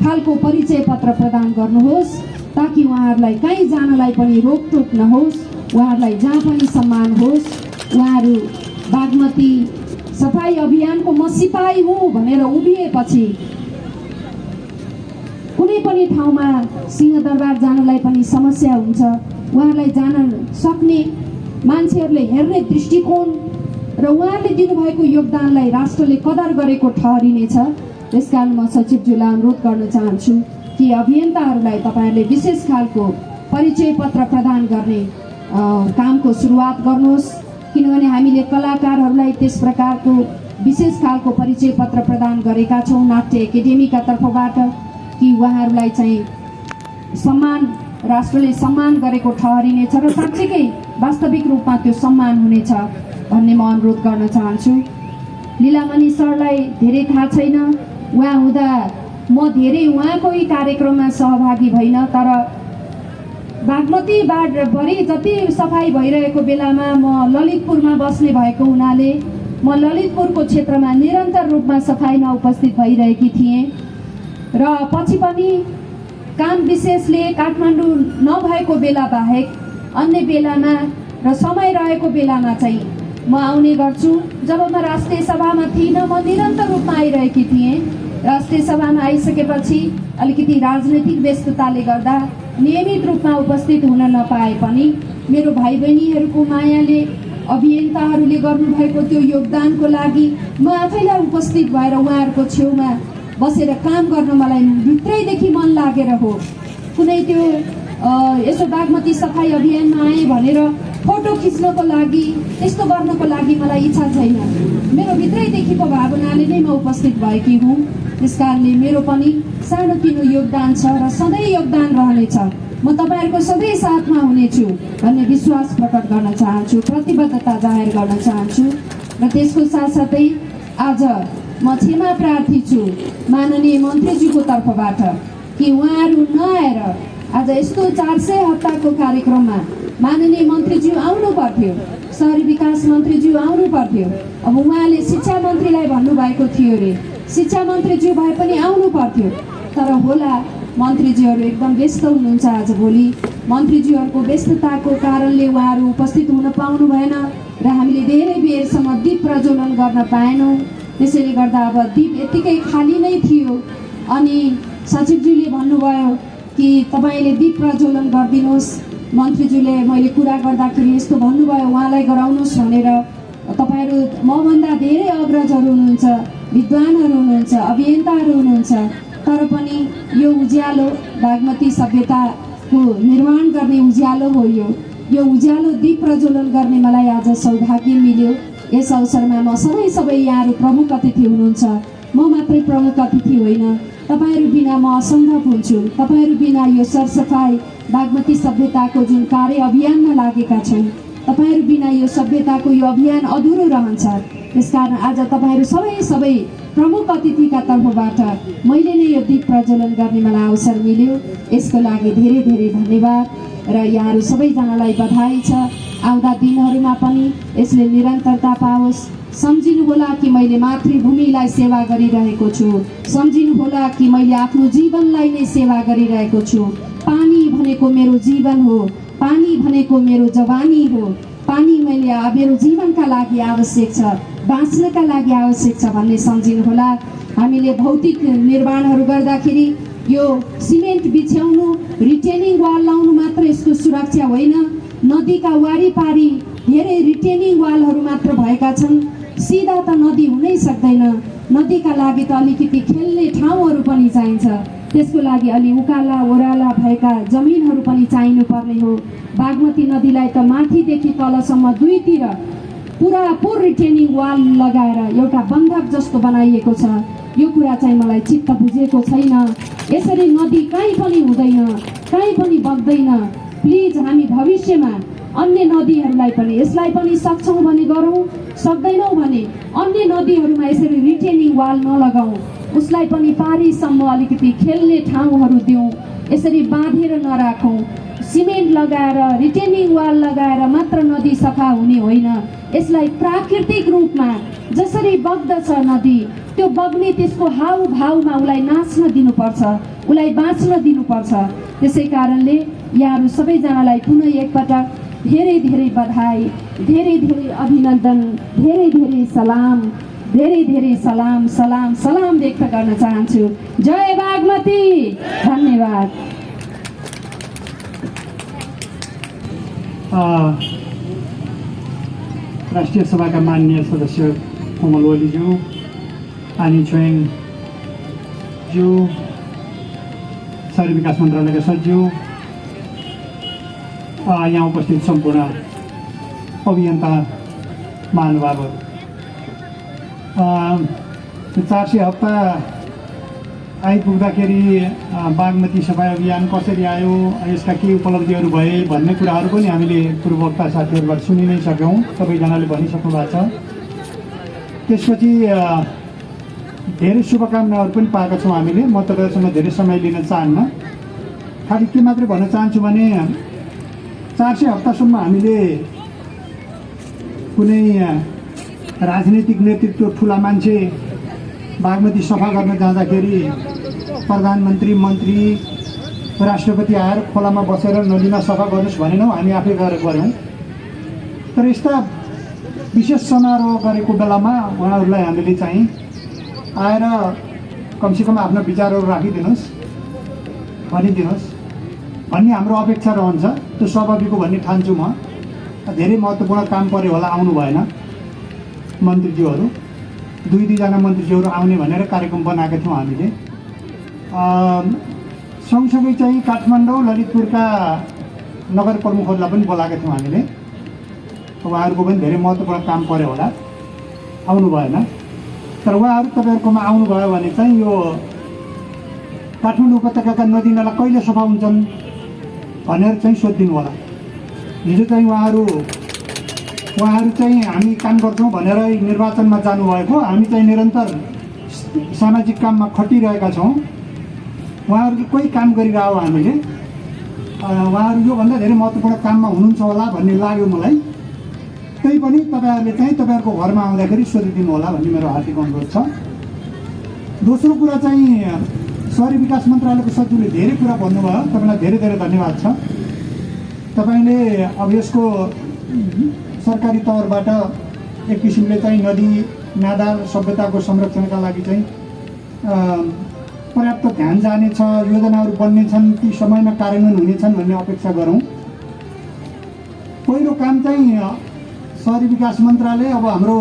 S4: खालको परिचय पत्र प्रदान गर्नुहोस्, ताकि उहाँहरूलाई कहीँ जानलाई पनि रोकटोक नहोस्, उहाँहरूलाई जहाँ पनि सम्मान होस्। उहाँहरू बागमती सफाई अभियानको म सिपाही हुँ भनेर उभिएपछि कुनै पनि ठाउँमा सिंहदरबार जानलाई पनि समस्या हुन्छ। उहाँहरूलाई जान सक्ने मान्छेहरूले हेर्ने दृष्टिकोण र उहाँहरूले दिनुभएको योगदानलाई राष्ट्रले कदर गरेको ठहरिनेछ। त्यसकारण म सचिवज्यूलाई अनुरोध गर्न चाहन्छु कि अभियन्ताहरूलाई तपाईँहरूले विशेष खालको परिचय पत्र प्रदान गर्ने कामको सुरुवात गर्नुहोस्, किनभने हामीले कलाकारहरूलाई त्यस प्रकारको विशेष खालको परिचय पत्र प्रदान गरेका छौँ नाट्य एकाडेमीका तर्फबाट कि उहाँहरूलाई चाहिँ सम्मान, राष्ट्रले सम्मान गरेको ठहरिनेछ र साँच्चीकै वास्तविक रूपमा त्यो सम्मान हुनेछ भन्ने म अनुरोध गर्न चाहन्छु। लीलामणि सरलाई धेरै थाहा छैन, उहाँ हुँदा म धेरै उहाँकै कार्यक्रममा सहभागी भइन, तर बागमती बाढभरि जति सफाई भइरहेको बेलामा म ललितपुरमा बस्ने भएको हुनाले म ललितपुरको क्षेत्रमा निरन्तर रूपमा सफाइमा उपस्थित भइरहेकी थिएँ र पछि पनि काम विशेषले काठमाडौँ नभएको बेला बाहेक अन्य बेलामा र समय रहेको बेलामा चाहिँ म आउने गर्छु। जब म राष्ट्रिय सभामा थिइनँ म निरन्तर रूपमा आइरहेकी थिएँ। राष्ट्रिय सभामा आइसकेपछि अलिकति राजनैतिक व्यस्तताले गर्दा नियमित रूपमा उपस्थित हुन नपाए पनि मेरो भाइ बहिनीहरूको मायाले, अभियन्ताहरूले गर्नुभएको त्यो योगदानको लागि म आफैलाई उपस्थित भएर उहाँहरूको छेउमा बसेर काम गर्न मलाई भित्रैदेखि मन लागेर हो। कुनै त्यो यसो बागमती सफाई अभियानमा आएँ भनेर फोटो खिच्नको लागि, त्यस्तो गर्नको लागि मलाई इच्छा छैन। मेरो भित्रैदेखिको भावनाले नै म उपस्थित भएकी हुँ। त्यसकारणले मेरो पनि सानोतिनो योगदान छ र सधैँ योगदान रहनेछ। म तपाईँहरूको सधैँ साथमा हुनेछु भन्ने विश्वास प्रकट गर्न चाहन्छु, प्रतिबद्धता जाहेर गर्न चाहन्छु। र त्यसको साथसाथै आज म क्षमा प्रार्थी छु माननीय मन्त्रीज्यूको तर्फबाट कि उहाँहरू नआएर आज यस्तो 400 हप्ताको कार्यक्रममा माननीय मन्त्रीज्यू आउनु पर्थ्यो, शहरी विकास मन्त्रीज्यू आउनु पर्थ्यो। अब उहाँले शिक्षा मन्त्रीलाई भन्नुभएको थियो अरे, शिक्षा मन्त्रीज्यू भए पनि आउनु पर्थ्यो, तर होला मन्त्रीज्यूहरू एकदम व्यस्त हुनुहुन्छ आजभोलि। मन्त्रीज्यूहरूको व्यस्तताको कारणले उहाँहरू उपस्थित हुन पाउनु भएन र हामीले धेरै बेरसम्म दीप प्रज्वलन गर्न पाएनौँ। त्यसैले गर्दा अब दीप यत्तिकै खाली नै थियो। अनि सचिवज्यूले भन्नुभयो कि तपाईँले दीप प्रज्वलन गरिदिनुहोस्। मन्त्रीज्यूले मैले कुरा गर्दाखेरि यस्तो भन्नुभयो, उहाँलाई गराउनुहोस् भनेर। तपाईँहरू मभन्दा धेरै अग्रजहरू हुनुहुन्छ, विद्वानहरू हुनुहुन्छ, अभियन्ताहरू हुनुहुन्छ, तर पनि यो उज्यालो बागमती सभ्यताको निर्माण गर्ने उज्यालो हो। यो उज्यालो दीप प्रज्वलन गर्ने मलाई आज सौभाग्य मिल्यो। यस अवसरमा म सबै यहाँहरू प्रमुख अतिथि हुनुहुन्छ। म मात्रै प्रमुख अतिथि होइन, तपाईँहरू बिना म असम्भव हुन्छु। तपाईँहरू बिना यो सरसफाइ बागमती सभ्यताको जुन कार्य अभियानमा लागेका छौँ, तपाईँहरू बिना यो सभ्यताको यो अभियान अधुरो रहन्छ। त्यसकारण आज तपाईँहरू सबै प्रमुख अतिथिका तर्फबाट मैले नै यो दीप प्रज्वलन गर्ने मलाई अवसर मिल्यो। यसको लागि धेरै धेरै धन्यवाद र यहाँहरू सबैजनालाई बधाई छ। आउँदा दिनहरूमा पनि यसले निरन्तरता पाओस्। सम्झिनुहोला कि मैले मातृभूमिलाई सेवा गरिरहेको छु। सम्झिनुहोला कि मैले आफ्नो जीवनलाई नै सेवा गरिरहेको छु। पानी भनेको मेरो जीवन हो, पानी भनेको मेरो जवानी हो। पानी मेरो जीवनका लागि आवश्यक छ, बाँच्नका लागि आवश्यक छ भन्ने सम्झिनुहोला। हामीले भौतिक निर्माणहरू गर्दाखेरि यो सिमेन्ट बिछ्याउनु, रिटेनिङ वाल लाउनु मात्र यसको सुरक्षा होइन। नदीका वारिपारि धेरै रिटेनिङ वालहरू मात्र भएका छन्। सिधा त नदी हुनै सक्दैन। नदीका लागि त अलिकति खेल्ने ठाउँहरू पनि चाहिन्छ। त्यसको लागि अलि उकाला ओह्राला भएका जमिनहरू पनि चाहिनुपर्ने हो। बागमती नदीलाई त माथिदेखि तलसम्म दुईतिर पुरापुर रिटेनिङ वाल लगाएर एउटा बन्धक जस्तो बनाइएको छ। यो कुरा चाहिँ मलाई चित्त बुझेको छैन। यसरी नदी कहीँ पनि हुँदैन, कहीँ पनि बग्दैन। प्लिज हामी भविष्यमा अन्य नदीहरूलाई पनि यसलाई पनि सक्छौँ भने गरौँ, सक्दैनौँ भने अन्य नदीहरूमा यसरी रिटेनिङ वाल नलगाउँ। उसलाई पनि पारीसम्म अलिकति खेल्ने ठाउँहरू दिउँ। यसरी बाँधेर नराखौँ। सिमेन्ट लगाएर रिटेनिङ वाल लगाएर मात्र नदी सफा हुने होइन। यसलाई प्राकृतिक रूपमा जसरी बग्दछ नदी, त्यो बग्ने त्यसको हाउभाउमा उसलाई नाच्न दिनुपर्छ, उसलाई बाँच्न दिनुपर्छ। त्यसै कारणले यहाँहरू सबैजनालाई पुनः एकपटक धेरै धेरै बधाई, धेरै धेरै अभिनन्दन, धेरै धेरै सलाम, धेरै धेरै सलाम सलाम सलाम व्यक्त गर्न चाहन्छु। जय बागमती। धन्यवाद।
S3: राष्ट्रिय सभाका माननीय सदस्य कोमल ओलीज्यू, आनी छोइङ ज्यू, शहरी विकास मन्त्रालयका सचिव, यहाँ उपस्थित सम्पूर्ण अभियन्ता महानुभावहरू, 400 हप्ता आइपुग्दाखेरि बागमती सफाइ अभियान कसरी आयो, यसका के उपलब्धिहरू भए भन्ने कुराहरू पनि हामीले पूर्ववक्ता साथीहरूबाट सुनि नै सक्यौँ। सबैजनाले भनिसक्नु भएको छ। त्यसपछि धेरै शुभकामनाहरू पनि पाएका छौँ हामीले। म तपाईँहरूसँग धेरै समय लिन चाहन्न। खालि के मात्रै भन्न चाहन्छु भने 400 हप्तासम्म हामीले कुनै राजनीतिक नेतृत्व ठुला मान्छे बागमती सफा गर्न जाँदाखेरि प्रधानमन्त्री, मन्त्री, राष्ट्रपति आएर खोलामा बसेर नदीमा सफा गर्नुहोस् भनेनौँ, हामी आफै गएर गऱ्यौँ। तर यस्ता विशेष समारोह गरेको बेलामा उहाँहरूलाई हामीले चाहिँ आएर कमसेकम आफ्ना विचारहरू राखिदिनुहोस्, भनिदिनुहोस् भन्ने हाम्रो अपेक्षा रहन्छ। त्यो स्वाभाविक हो भन्ने ठान्छु म। धेरै महत्त्वपूर्ण काम पऱ्यो होला, आउनु भएन मन्त्रीज्यूहरू। 2-2जना मन्त्रीज्यूहरू आउने भनेर कार्यक्रम बनाएका थियौँ हामीले। सँगसँगै चाहिँ काठमाडौँ, ललितपुरका नगर प्रमुखहरूलाई पनि बोलाएका थियौँ हामीले। उहाँहरूको पनि धेरै महत्त्वपूर्ण काम पऱ्यो होला, आउनु भएन। तर उहाँहरू तपाईँहरूकोमा आउनुभयो भने चाहिँ यो काठमाडौँ उपत्यकाका नदी नाला कहिले सफा हुन्छन् भनेर चाहिँ सोधिदिनु होला। हिजो चाहिँ उहाँहरू चाहिँ हामी काम गर्छौँ भनेर निर्वाचनमा जानुभएको, हामी चाहिँ निरन्तर सामाजिक काममा खटिरहेका छौँ। उहाँहरू कोही काम गरिरह्यो हामीले। उहाँहरू योभन्दा धेरै महत्त्वपूर्ण काममा हुनुहुन्छ होला भन्ने लाग्यो मलाई। त्यही पनि तपाईँहरूले चाहिँ तपाईँहरूको घरमा आउँदाखेरि सोधिदिनु होला भन्ने मेरो हार्दिक अनुरोध छ। दोस्रो कुरा चाहिँ शहरी विकास मन्त्रालयको सचिवले धेरै कुरा भन्नुभयो, तपाईँलाई धेरै धेरै धन्यवाद छ। तपाईँले अब यसको सरकारी तौरबाट एक किसिमले चाहिँ नदी नाला सभ्यताको संरक्षणका लागि चाहिँ पर्याप्त ध्यान जानेछ, योजनाहरू बन्नेछन्, ती समयमा कार्यान्वयन हुनेछन् भन्ने अपेक्षा गरौँ। पहिलो काम चाहिँ शहरी विकास मन्त्रालय, अब हाम्रो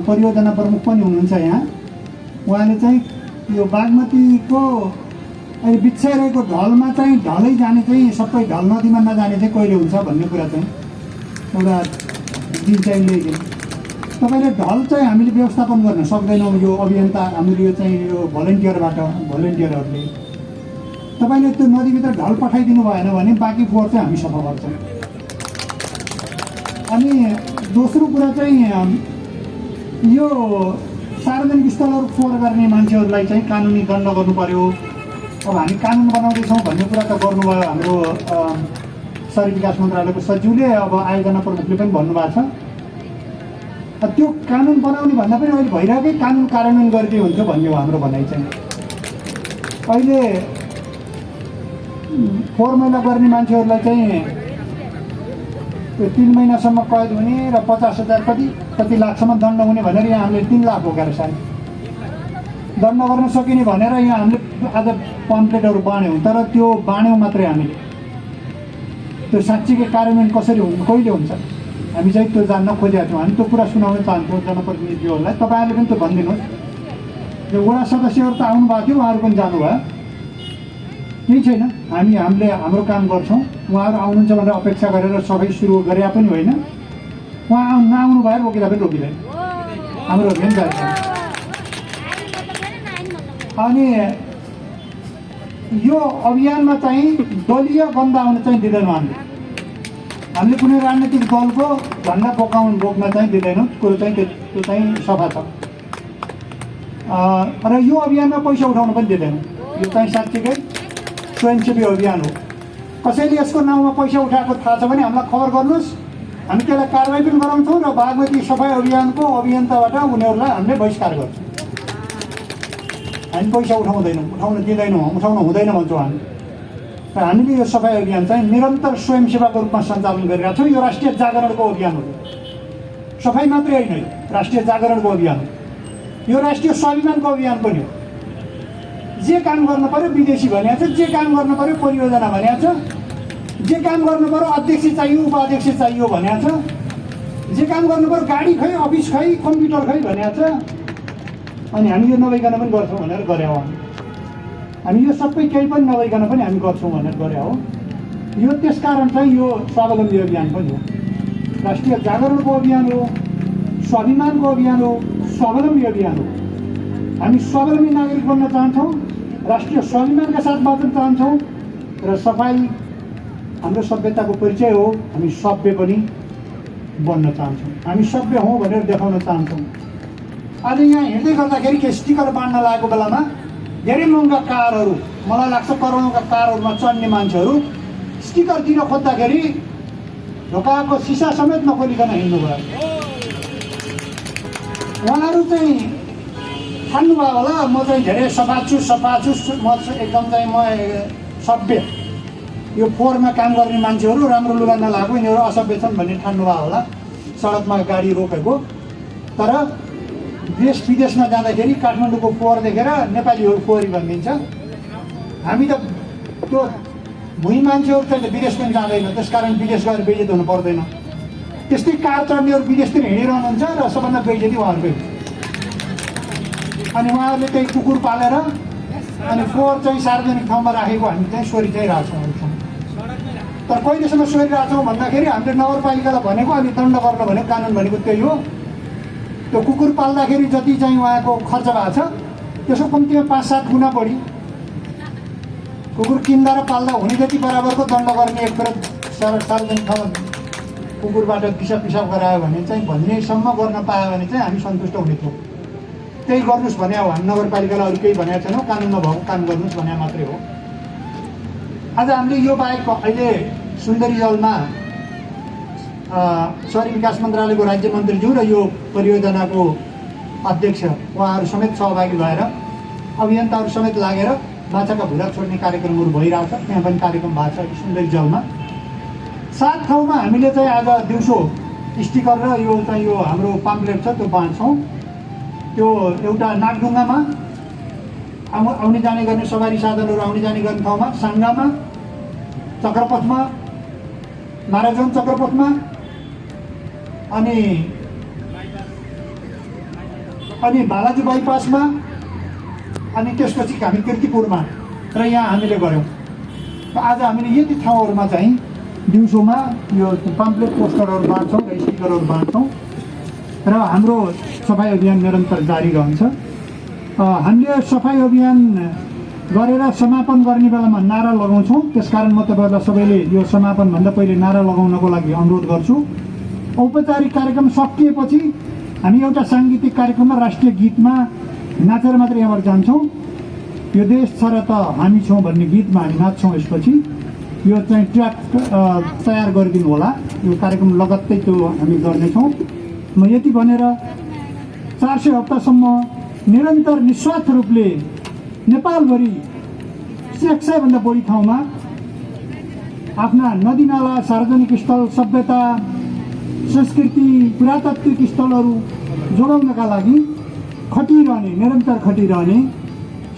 S3: परियोजना प्रमुख पनि हुनुहुन्छ यहाँ, उहाँले चाहिँ यो बागमतीको अहिले बिछ्याइरहेको ढलमा चाहिँ ढलै जाने चाहिँ सबै ढल नदीमा नजाने चाहिँ कहिले हुन्छ भन्ने कुरा चाहिँ एउटा दिन चाहिँ ल्याइदिउँ। तपाईँले ढल चाहिँ हामीले व्यवस्थापन गर्न सक्दैनौँ। यो अभियन्ता हाम्रो यो चाहिँ यो भोलिन्टियरहरूले तपाईँले त्यो नदीभित्र ढल पठाइदिनु भएन भने बाँकी फोहोर चाहिँ हामी सफा गर्छौँ। अनि दोस्रो कुरा चाहिँ यो सार्वजनिक स्थलहरू फोहोर गर्ने मान्छेहरूलाई चाहिँ कानुनी दण्ड गर्नु पर्यो। अब हामी कानुन बनाउँदैछौँ भन्ने कुरा त गर्नुभयो हाम्रो शहरी विकास मन्त्रालयको सचिवले, अब आयोजना प्रमुखले पनि भन्नुभएको छ। त्यो कानुन बनाउने भन्दा पनि अहिले भइरहेकै कानुन कार्यान्वयन गरिदिए हुन्थ्यो भन्ने हो हाम्रो भनाइ चाहिँ। अहिले फोहोर मैला गर्ने मान्छेहरूलाई चाहिँ 3 महिनासम्म कैद हुने र 50,000 कति लाखसम्म दण्ड हुने भनेर यहाँ हामीले 3 लाख बोकेर सायद दण्ड गर्न सकिने भनेर यहाँ हामीले आज पम्पलेटहरू बाँड्यौँ। तर त्यो बाँड्यौँ मात्रै हामीले, त्यो साँच्चीकै कार्यान्वयन कसरी हुन्छ कहिले हुन्छ हामी चाहिँ त्यो जान्न खोजेका थियौँ। हामी त्यो कुरा सुनाउन चाहन्छौँ जनप्रतिनिधिहरूलाई। तपाईँहरूले पनि त्यो भनिदिनुहोस्। यो वडा सदस्यहरू त आउनुभएको थियो, उहाँहरू पनि जानुभयो, केही छैन। हामीले हाम्रो काम गर्छौँ। उहाँहरू आउनुहुन्छ भनेर अपेक्षा गरेर सबै सुरु गरे पनि होइन। उहाँ नआउनु भएर रोकिँदा पनि रोकिँदैन, हाम्रो अभियान जारी छ। अनि यो अभियानमा चाहिँ दलीय गन्ध आउन चाहिँ दिँदैनौँ। हामीले कुनै राजनीतिक दलको झन्डा बोक्न चाहिँ दिँदैनौँ। कुरो चाहिँ त्यो चाहिँ सफा छ। र यो अभियानमा पैसा उठाउन पनि दिँदैनौँ। यो चाहिँ साँच्चीकै स्वयंसेवी अभियान हो। कसैले यसको नाउँमा पैसा उठाएको थाहा छ भने हामीलाई खबर गर्नुहोस्। हामी त्यसलाई कारवाही पनि गराउँछौँ र बागमती सफाई अभियानको अभियन्ताबाट उनीहरूलाई हामीले बहिष्कार गर्छौँ। हामी पैसा उठाउँदैनौँ, उठाउन दिँदैनौँ, उठाउन हुँदैन भन्छौँ हामी। र हामीले यो सफाई अभियान चाहिँ निरन्तर स्वयंसेवाको रूपमा सञ्चालन गरिरहेको छौँ। यो राष्ट्रिय जागरणको अभियान हो। सफाई मात्रै होइन, राष्ट्रिय जागरणको अभियान हो। यो राष्ट्रिय स्वाभिमानको अभियान पनि हो। जे काम गर्नु पर्यो विदेशी भनिएको छ, जे काम गर्नु पर्यो परियोजना भनिएको छ, जे काम गर्नु पर्यो अध्यक्ष चाहियो उपाध्यक्ष चाहियो भनिएको छ, जे काम गर्नु पर्यो गाडी खै अफिस खै कम्प्युटर खै भनिएको छ। अनि हामी यो नभइकन पनि गर्छौँ भनेर गरे हो। हामी यो सबै केही पनि नभइकन पनि हामी गर्छौँ भनेर गरे हो। यो त्यसकारण चाहिँ यो स्वावलम्बी अभियान पनि हो, राष्ट्रिय जागरणको अभियान हो, स्वाभिमानको अभियान हो, स्वावलम्बी अभियान हो। हामी स्वावलम्बी नागरिक बन्न चाहन्छौँ, राष्ट्रिय स्वाभिमानका साथ बाँच्न चाहन्छौँ र सफाई हाम्रो सभ्यताको परिचय हो। हामी सभ्य पनि बन्न चाहन्छौँ, हामी सभ्य हौँ भनेर देखाउन चाहन्छौँ। आज यहाँ हिँड्दै गर्दाखेरि के स्टिकर बाँड्न लागेको बेलामा धेरै महँगा कारहरू, मलाई लाग्छ करोडौँका कारहरूमा चढ्ने मान्छेहरू स्टिकर दिन खोज्दाखेरि ढोकाको सिसा समेत नखोलिकन हिँड्नुभयो। उहाँहरू चाहिँ ठान्नुभयो होला म चाहिँ धेरै सफा छु, म एकदम चाहिँ म सभ्य, यो फोहोरमा काम गर्ने मान्छेहरू राम्रो लुगा नलागेको यिनीहरू असभ्य छन् भन्ने ठान्नुभयो होला सडकमा गाडी रोकेको। तर देश विदेशमा जाँदाखेरि काठमाडौँको फोहोर देखेर नेपालीहरू फोहोरी भनिदिन्छ। हामी त त्यो भुइँ मान्छेहरू चाहिँ विदेश पनि जाँदैन, त्यसकारण विदेश गएर बेइज्जत हुनु पर्दैन। त्यस्तै कार चढ्नेहरू विदेशतिर हिँडिरहनुहुन्छ र सबभन्दा बेइज्जती उहाँहरूकै। अनि उहाँहरूले त्यही कुकुर पालेर अनि फोहोर चाहिँ सार्वजनिक ठाउँमा राखेको हामी चाहिँ सोरी चाहिँ राख्छौँ। तर कहिलेसम्म सोरिरहेछौँ भन्दाखेरि हामीले नगरपालिकालाई भनेको अनि दण्ड गर्न भनेको कानुन भनेको त्यही हो। त्यो कुकुर पाल्दाखेरि जति चाहिँ उहाँको खर्च भएको छ त्यसको कम्तीमा 5-7 गुणा बढी कुकुर किन्दा र पाल्दा हुने जति बराबरको दण्ड गर्ने एक प्रकार सार्वजनिक ठाउँमा कुकुरबाट पिसाब गरायो भने चाहिँ भन्नेसम्म गर्न पायो भने चाहिँ हामी सन्तुष्ट हुने थियौँ। त्यही गर्नुहोस् भने हो। हामी नगरपालिकालाई अरू केही भनेको छैनौँ, कानुन नभएको काम गर्नुहोस् भने मात्रै हो। आज हामीले यो बाहेक अहिले सुन्दरी जलमा शहरी विकास मन्त्रालयको राज्य मन्त्रीज्यू र यो परियोजनाको अध्यक्ष उहाँहरू समेत सहभागी भएर अभियन्ताहरू समेत लागेर माछाका भुरा छोड्ने कार्यक्रमहरू भइरहेको छ। त्यहाँ पनि कार्यक्रम भएको छ सुन्दरी जलमा। 7 ठाउँमा हामीले चाहिँ आज दिउँसो स्टिकर र यो चाहिँ यो हाम्रो पाम्पलेट छ त्यो बाँड्छौँ। त्यो एउटा नागढुङ्गामा आउने जाने गर्ने सवारी साधनहरू आउने जाने गर्ने ठाउँमा, साङ्गामा, चक्रपथमा, माराजोन चक्रपथमा, अनि बालाजी बाइपासमा अनि त्यसपछि हामी कीर्तिपुरमा र यहाँ हामीले गऱ्यौँ। आज हामीले यति ठाउँहरूमा चाहिँ दिउँसोमा यो पम्पलेट पोस्टरहरू बाँड्छौँ र स्टिकरहरू बाँड्छौँ र हाम्रो सफाइ अभियान निरन्तर जारी रहन्छ। हामीले सफाइ अभियान गरेर समापन गर्ने बेलामा नारा लगाउँछौँ। त्यसकारण म तपाईँहरूलाई सबैले यो समापनभन्दा पहिले नारा लगाउनको लागि अनुरोध गर्छु। औपचारिक कार्यक्रम सकिएपछि हामी एउटा साङ्गीतिक कार्यक्रममा राष्ट्रिय गीतमा नाचेर मात्रै यहाँबाट जान्छौँ। यो देश छ र त हामी छौँ भन्ने गीतमा हामी नाच्छौँ। यसपछि यो चाहिँ ट्र्याक तयार गरिदिनु होला। यो कार्यक्रम लगत्तै त्यो हामी गर्नेछौँ। म यति भनेर 400 हप्तासम्म निरन्तर निस्वार्थ रूपले नेपालभरि 100 भन्दा बढी ठाउँमा आफ्ना नदीनाला, सार्वजनिक स्थल, सभ्यता, संस्कृति, पुरातात्विक स्थलहरू जोगाउनका लागि खटिरहने, निरन्तर खटिरहने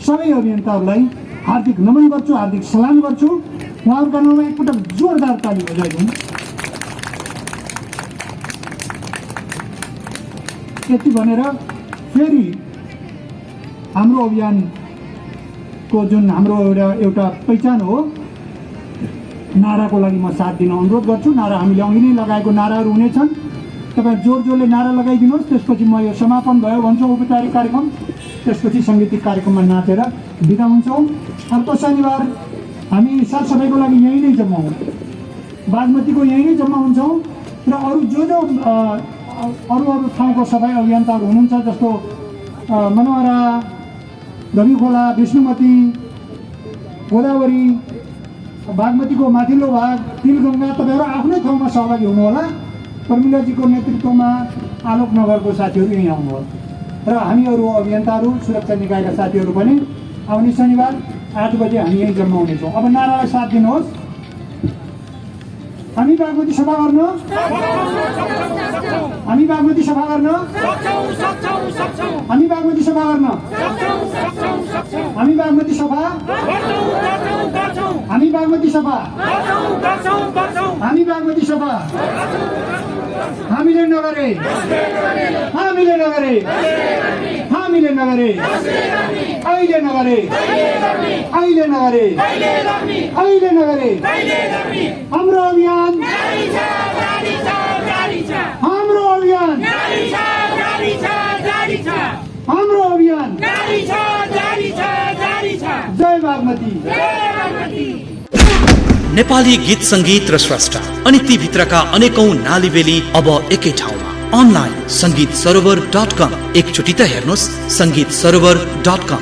S3: सबै अभियन्ताहरूलाई हार्दिक नमन गर्छु, हार्दिक सलाम गर्छु। उहाँहरूका नाममा एकपटक जोरदार ताली बजाइदिउँ। यति भनेर फेरि हाम्रो अभियानको जुन हाम्रो एउटा पहिचान हो, नाराको लागि म साथ दिन अनुरोध गर्छु। नारा हामीले अघि नै लगाएको नाराहरू हुनेछन्। तपाईँ जोड जोडले नारा लगाइदिनुहोस्। त्यसपछि म यो समापन भयो भन्छु औपचारिक कार्यक्रम। त्यसपछि सङ्गीतिक कार्यक्रममा नाचेर बिदा हुन्छौँ। अर्को शनिबार हामी सरसफाइको लागि यहीँ नै जम्मा हौँ, बागमतीको यहीँ नै जम्मा हुन्छौँ र अरू जो अरू ठाउँको सफाइ अभियन्ताहरू हुनुहुन्छ जस्तो मनोहरा, रविखोला, विष्णुमती, गोदावरी, बागमतीको माथिल्लो भाग, तिलगङ्गा, तपाईँहरू आफ्नै ठाउँमा सहभागी हुनुहोला। प्रमिलाजीको नेतृत्वमा आलोकनगरको साथीहरू यहीँ आउनुहोला र हामीहरू अभियन्ताहरू, सुरक्षा निकायका साथीहरू पनि आउने शनिबार 8 बजे हामी यहीँ जम्मा हुनेछौँ। अब नारालाई साथ दिनुहोस्। हामी बागमती सफा गर्न, हामी बागमती सफा गर्न, हामी बागमती सफा गर्न, हामी बागमती सफा, हामी बागमती सफा, हामी बागमती सफा। हामीले नगरे, हामीले नगरे, हामीले नगरे, अहिले नगरे, अहिले नगरे, अहिले नगरे। हाम्रो अभियान, हाम्रो अभियान, हाम्रो अभियान। जय बागमती।
S5: नेपाली गीत संगीत र स्रष्टा अनि ती भित्रका अनेकौं नालीबेली अब एकै ठाउँमा। अनलाइन संगीतसरोवर.com। एकचोटि त हेर्नुहोस् संगीतसरोवर.com।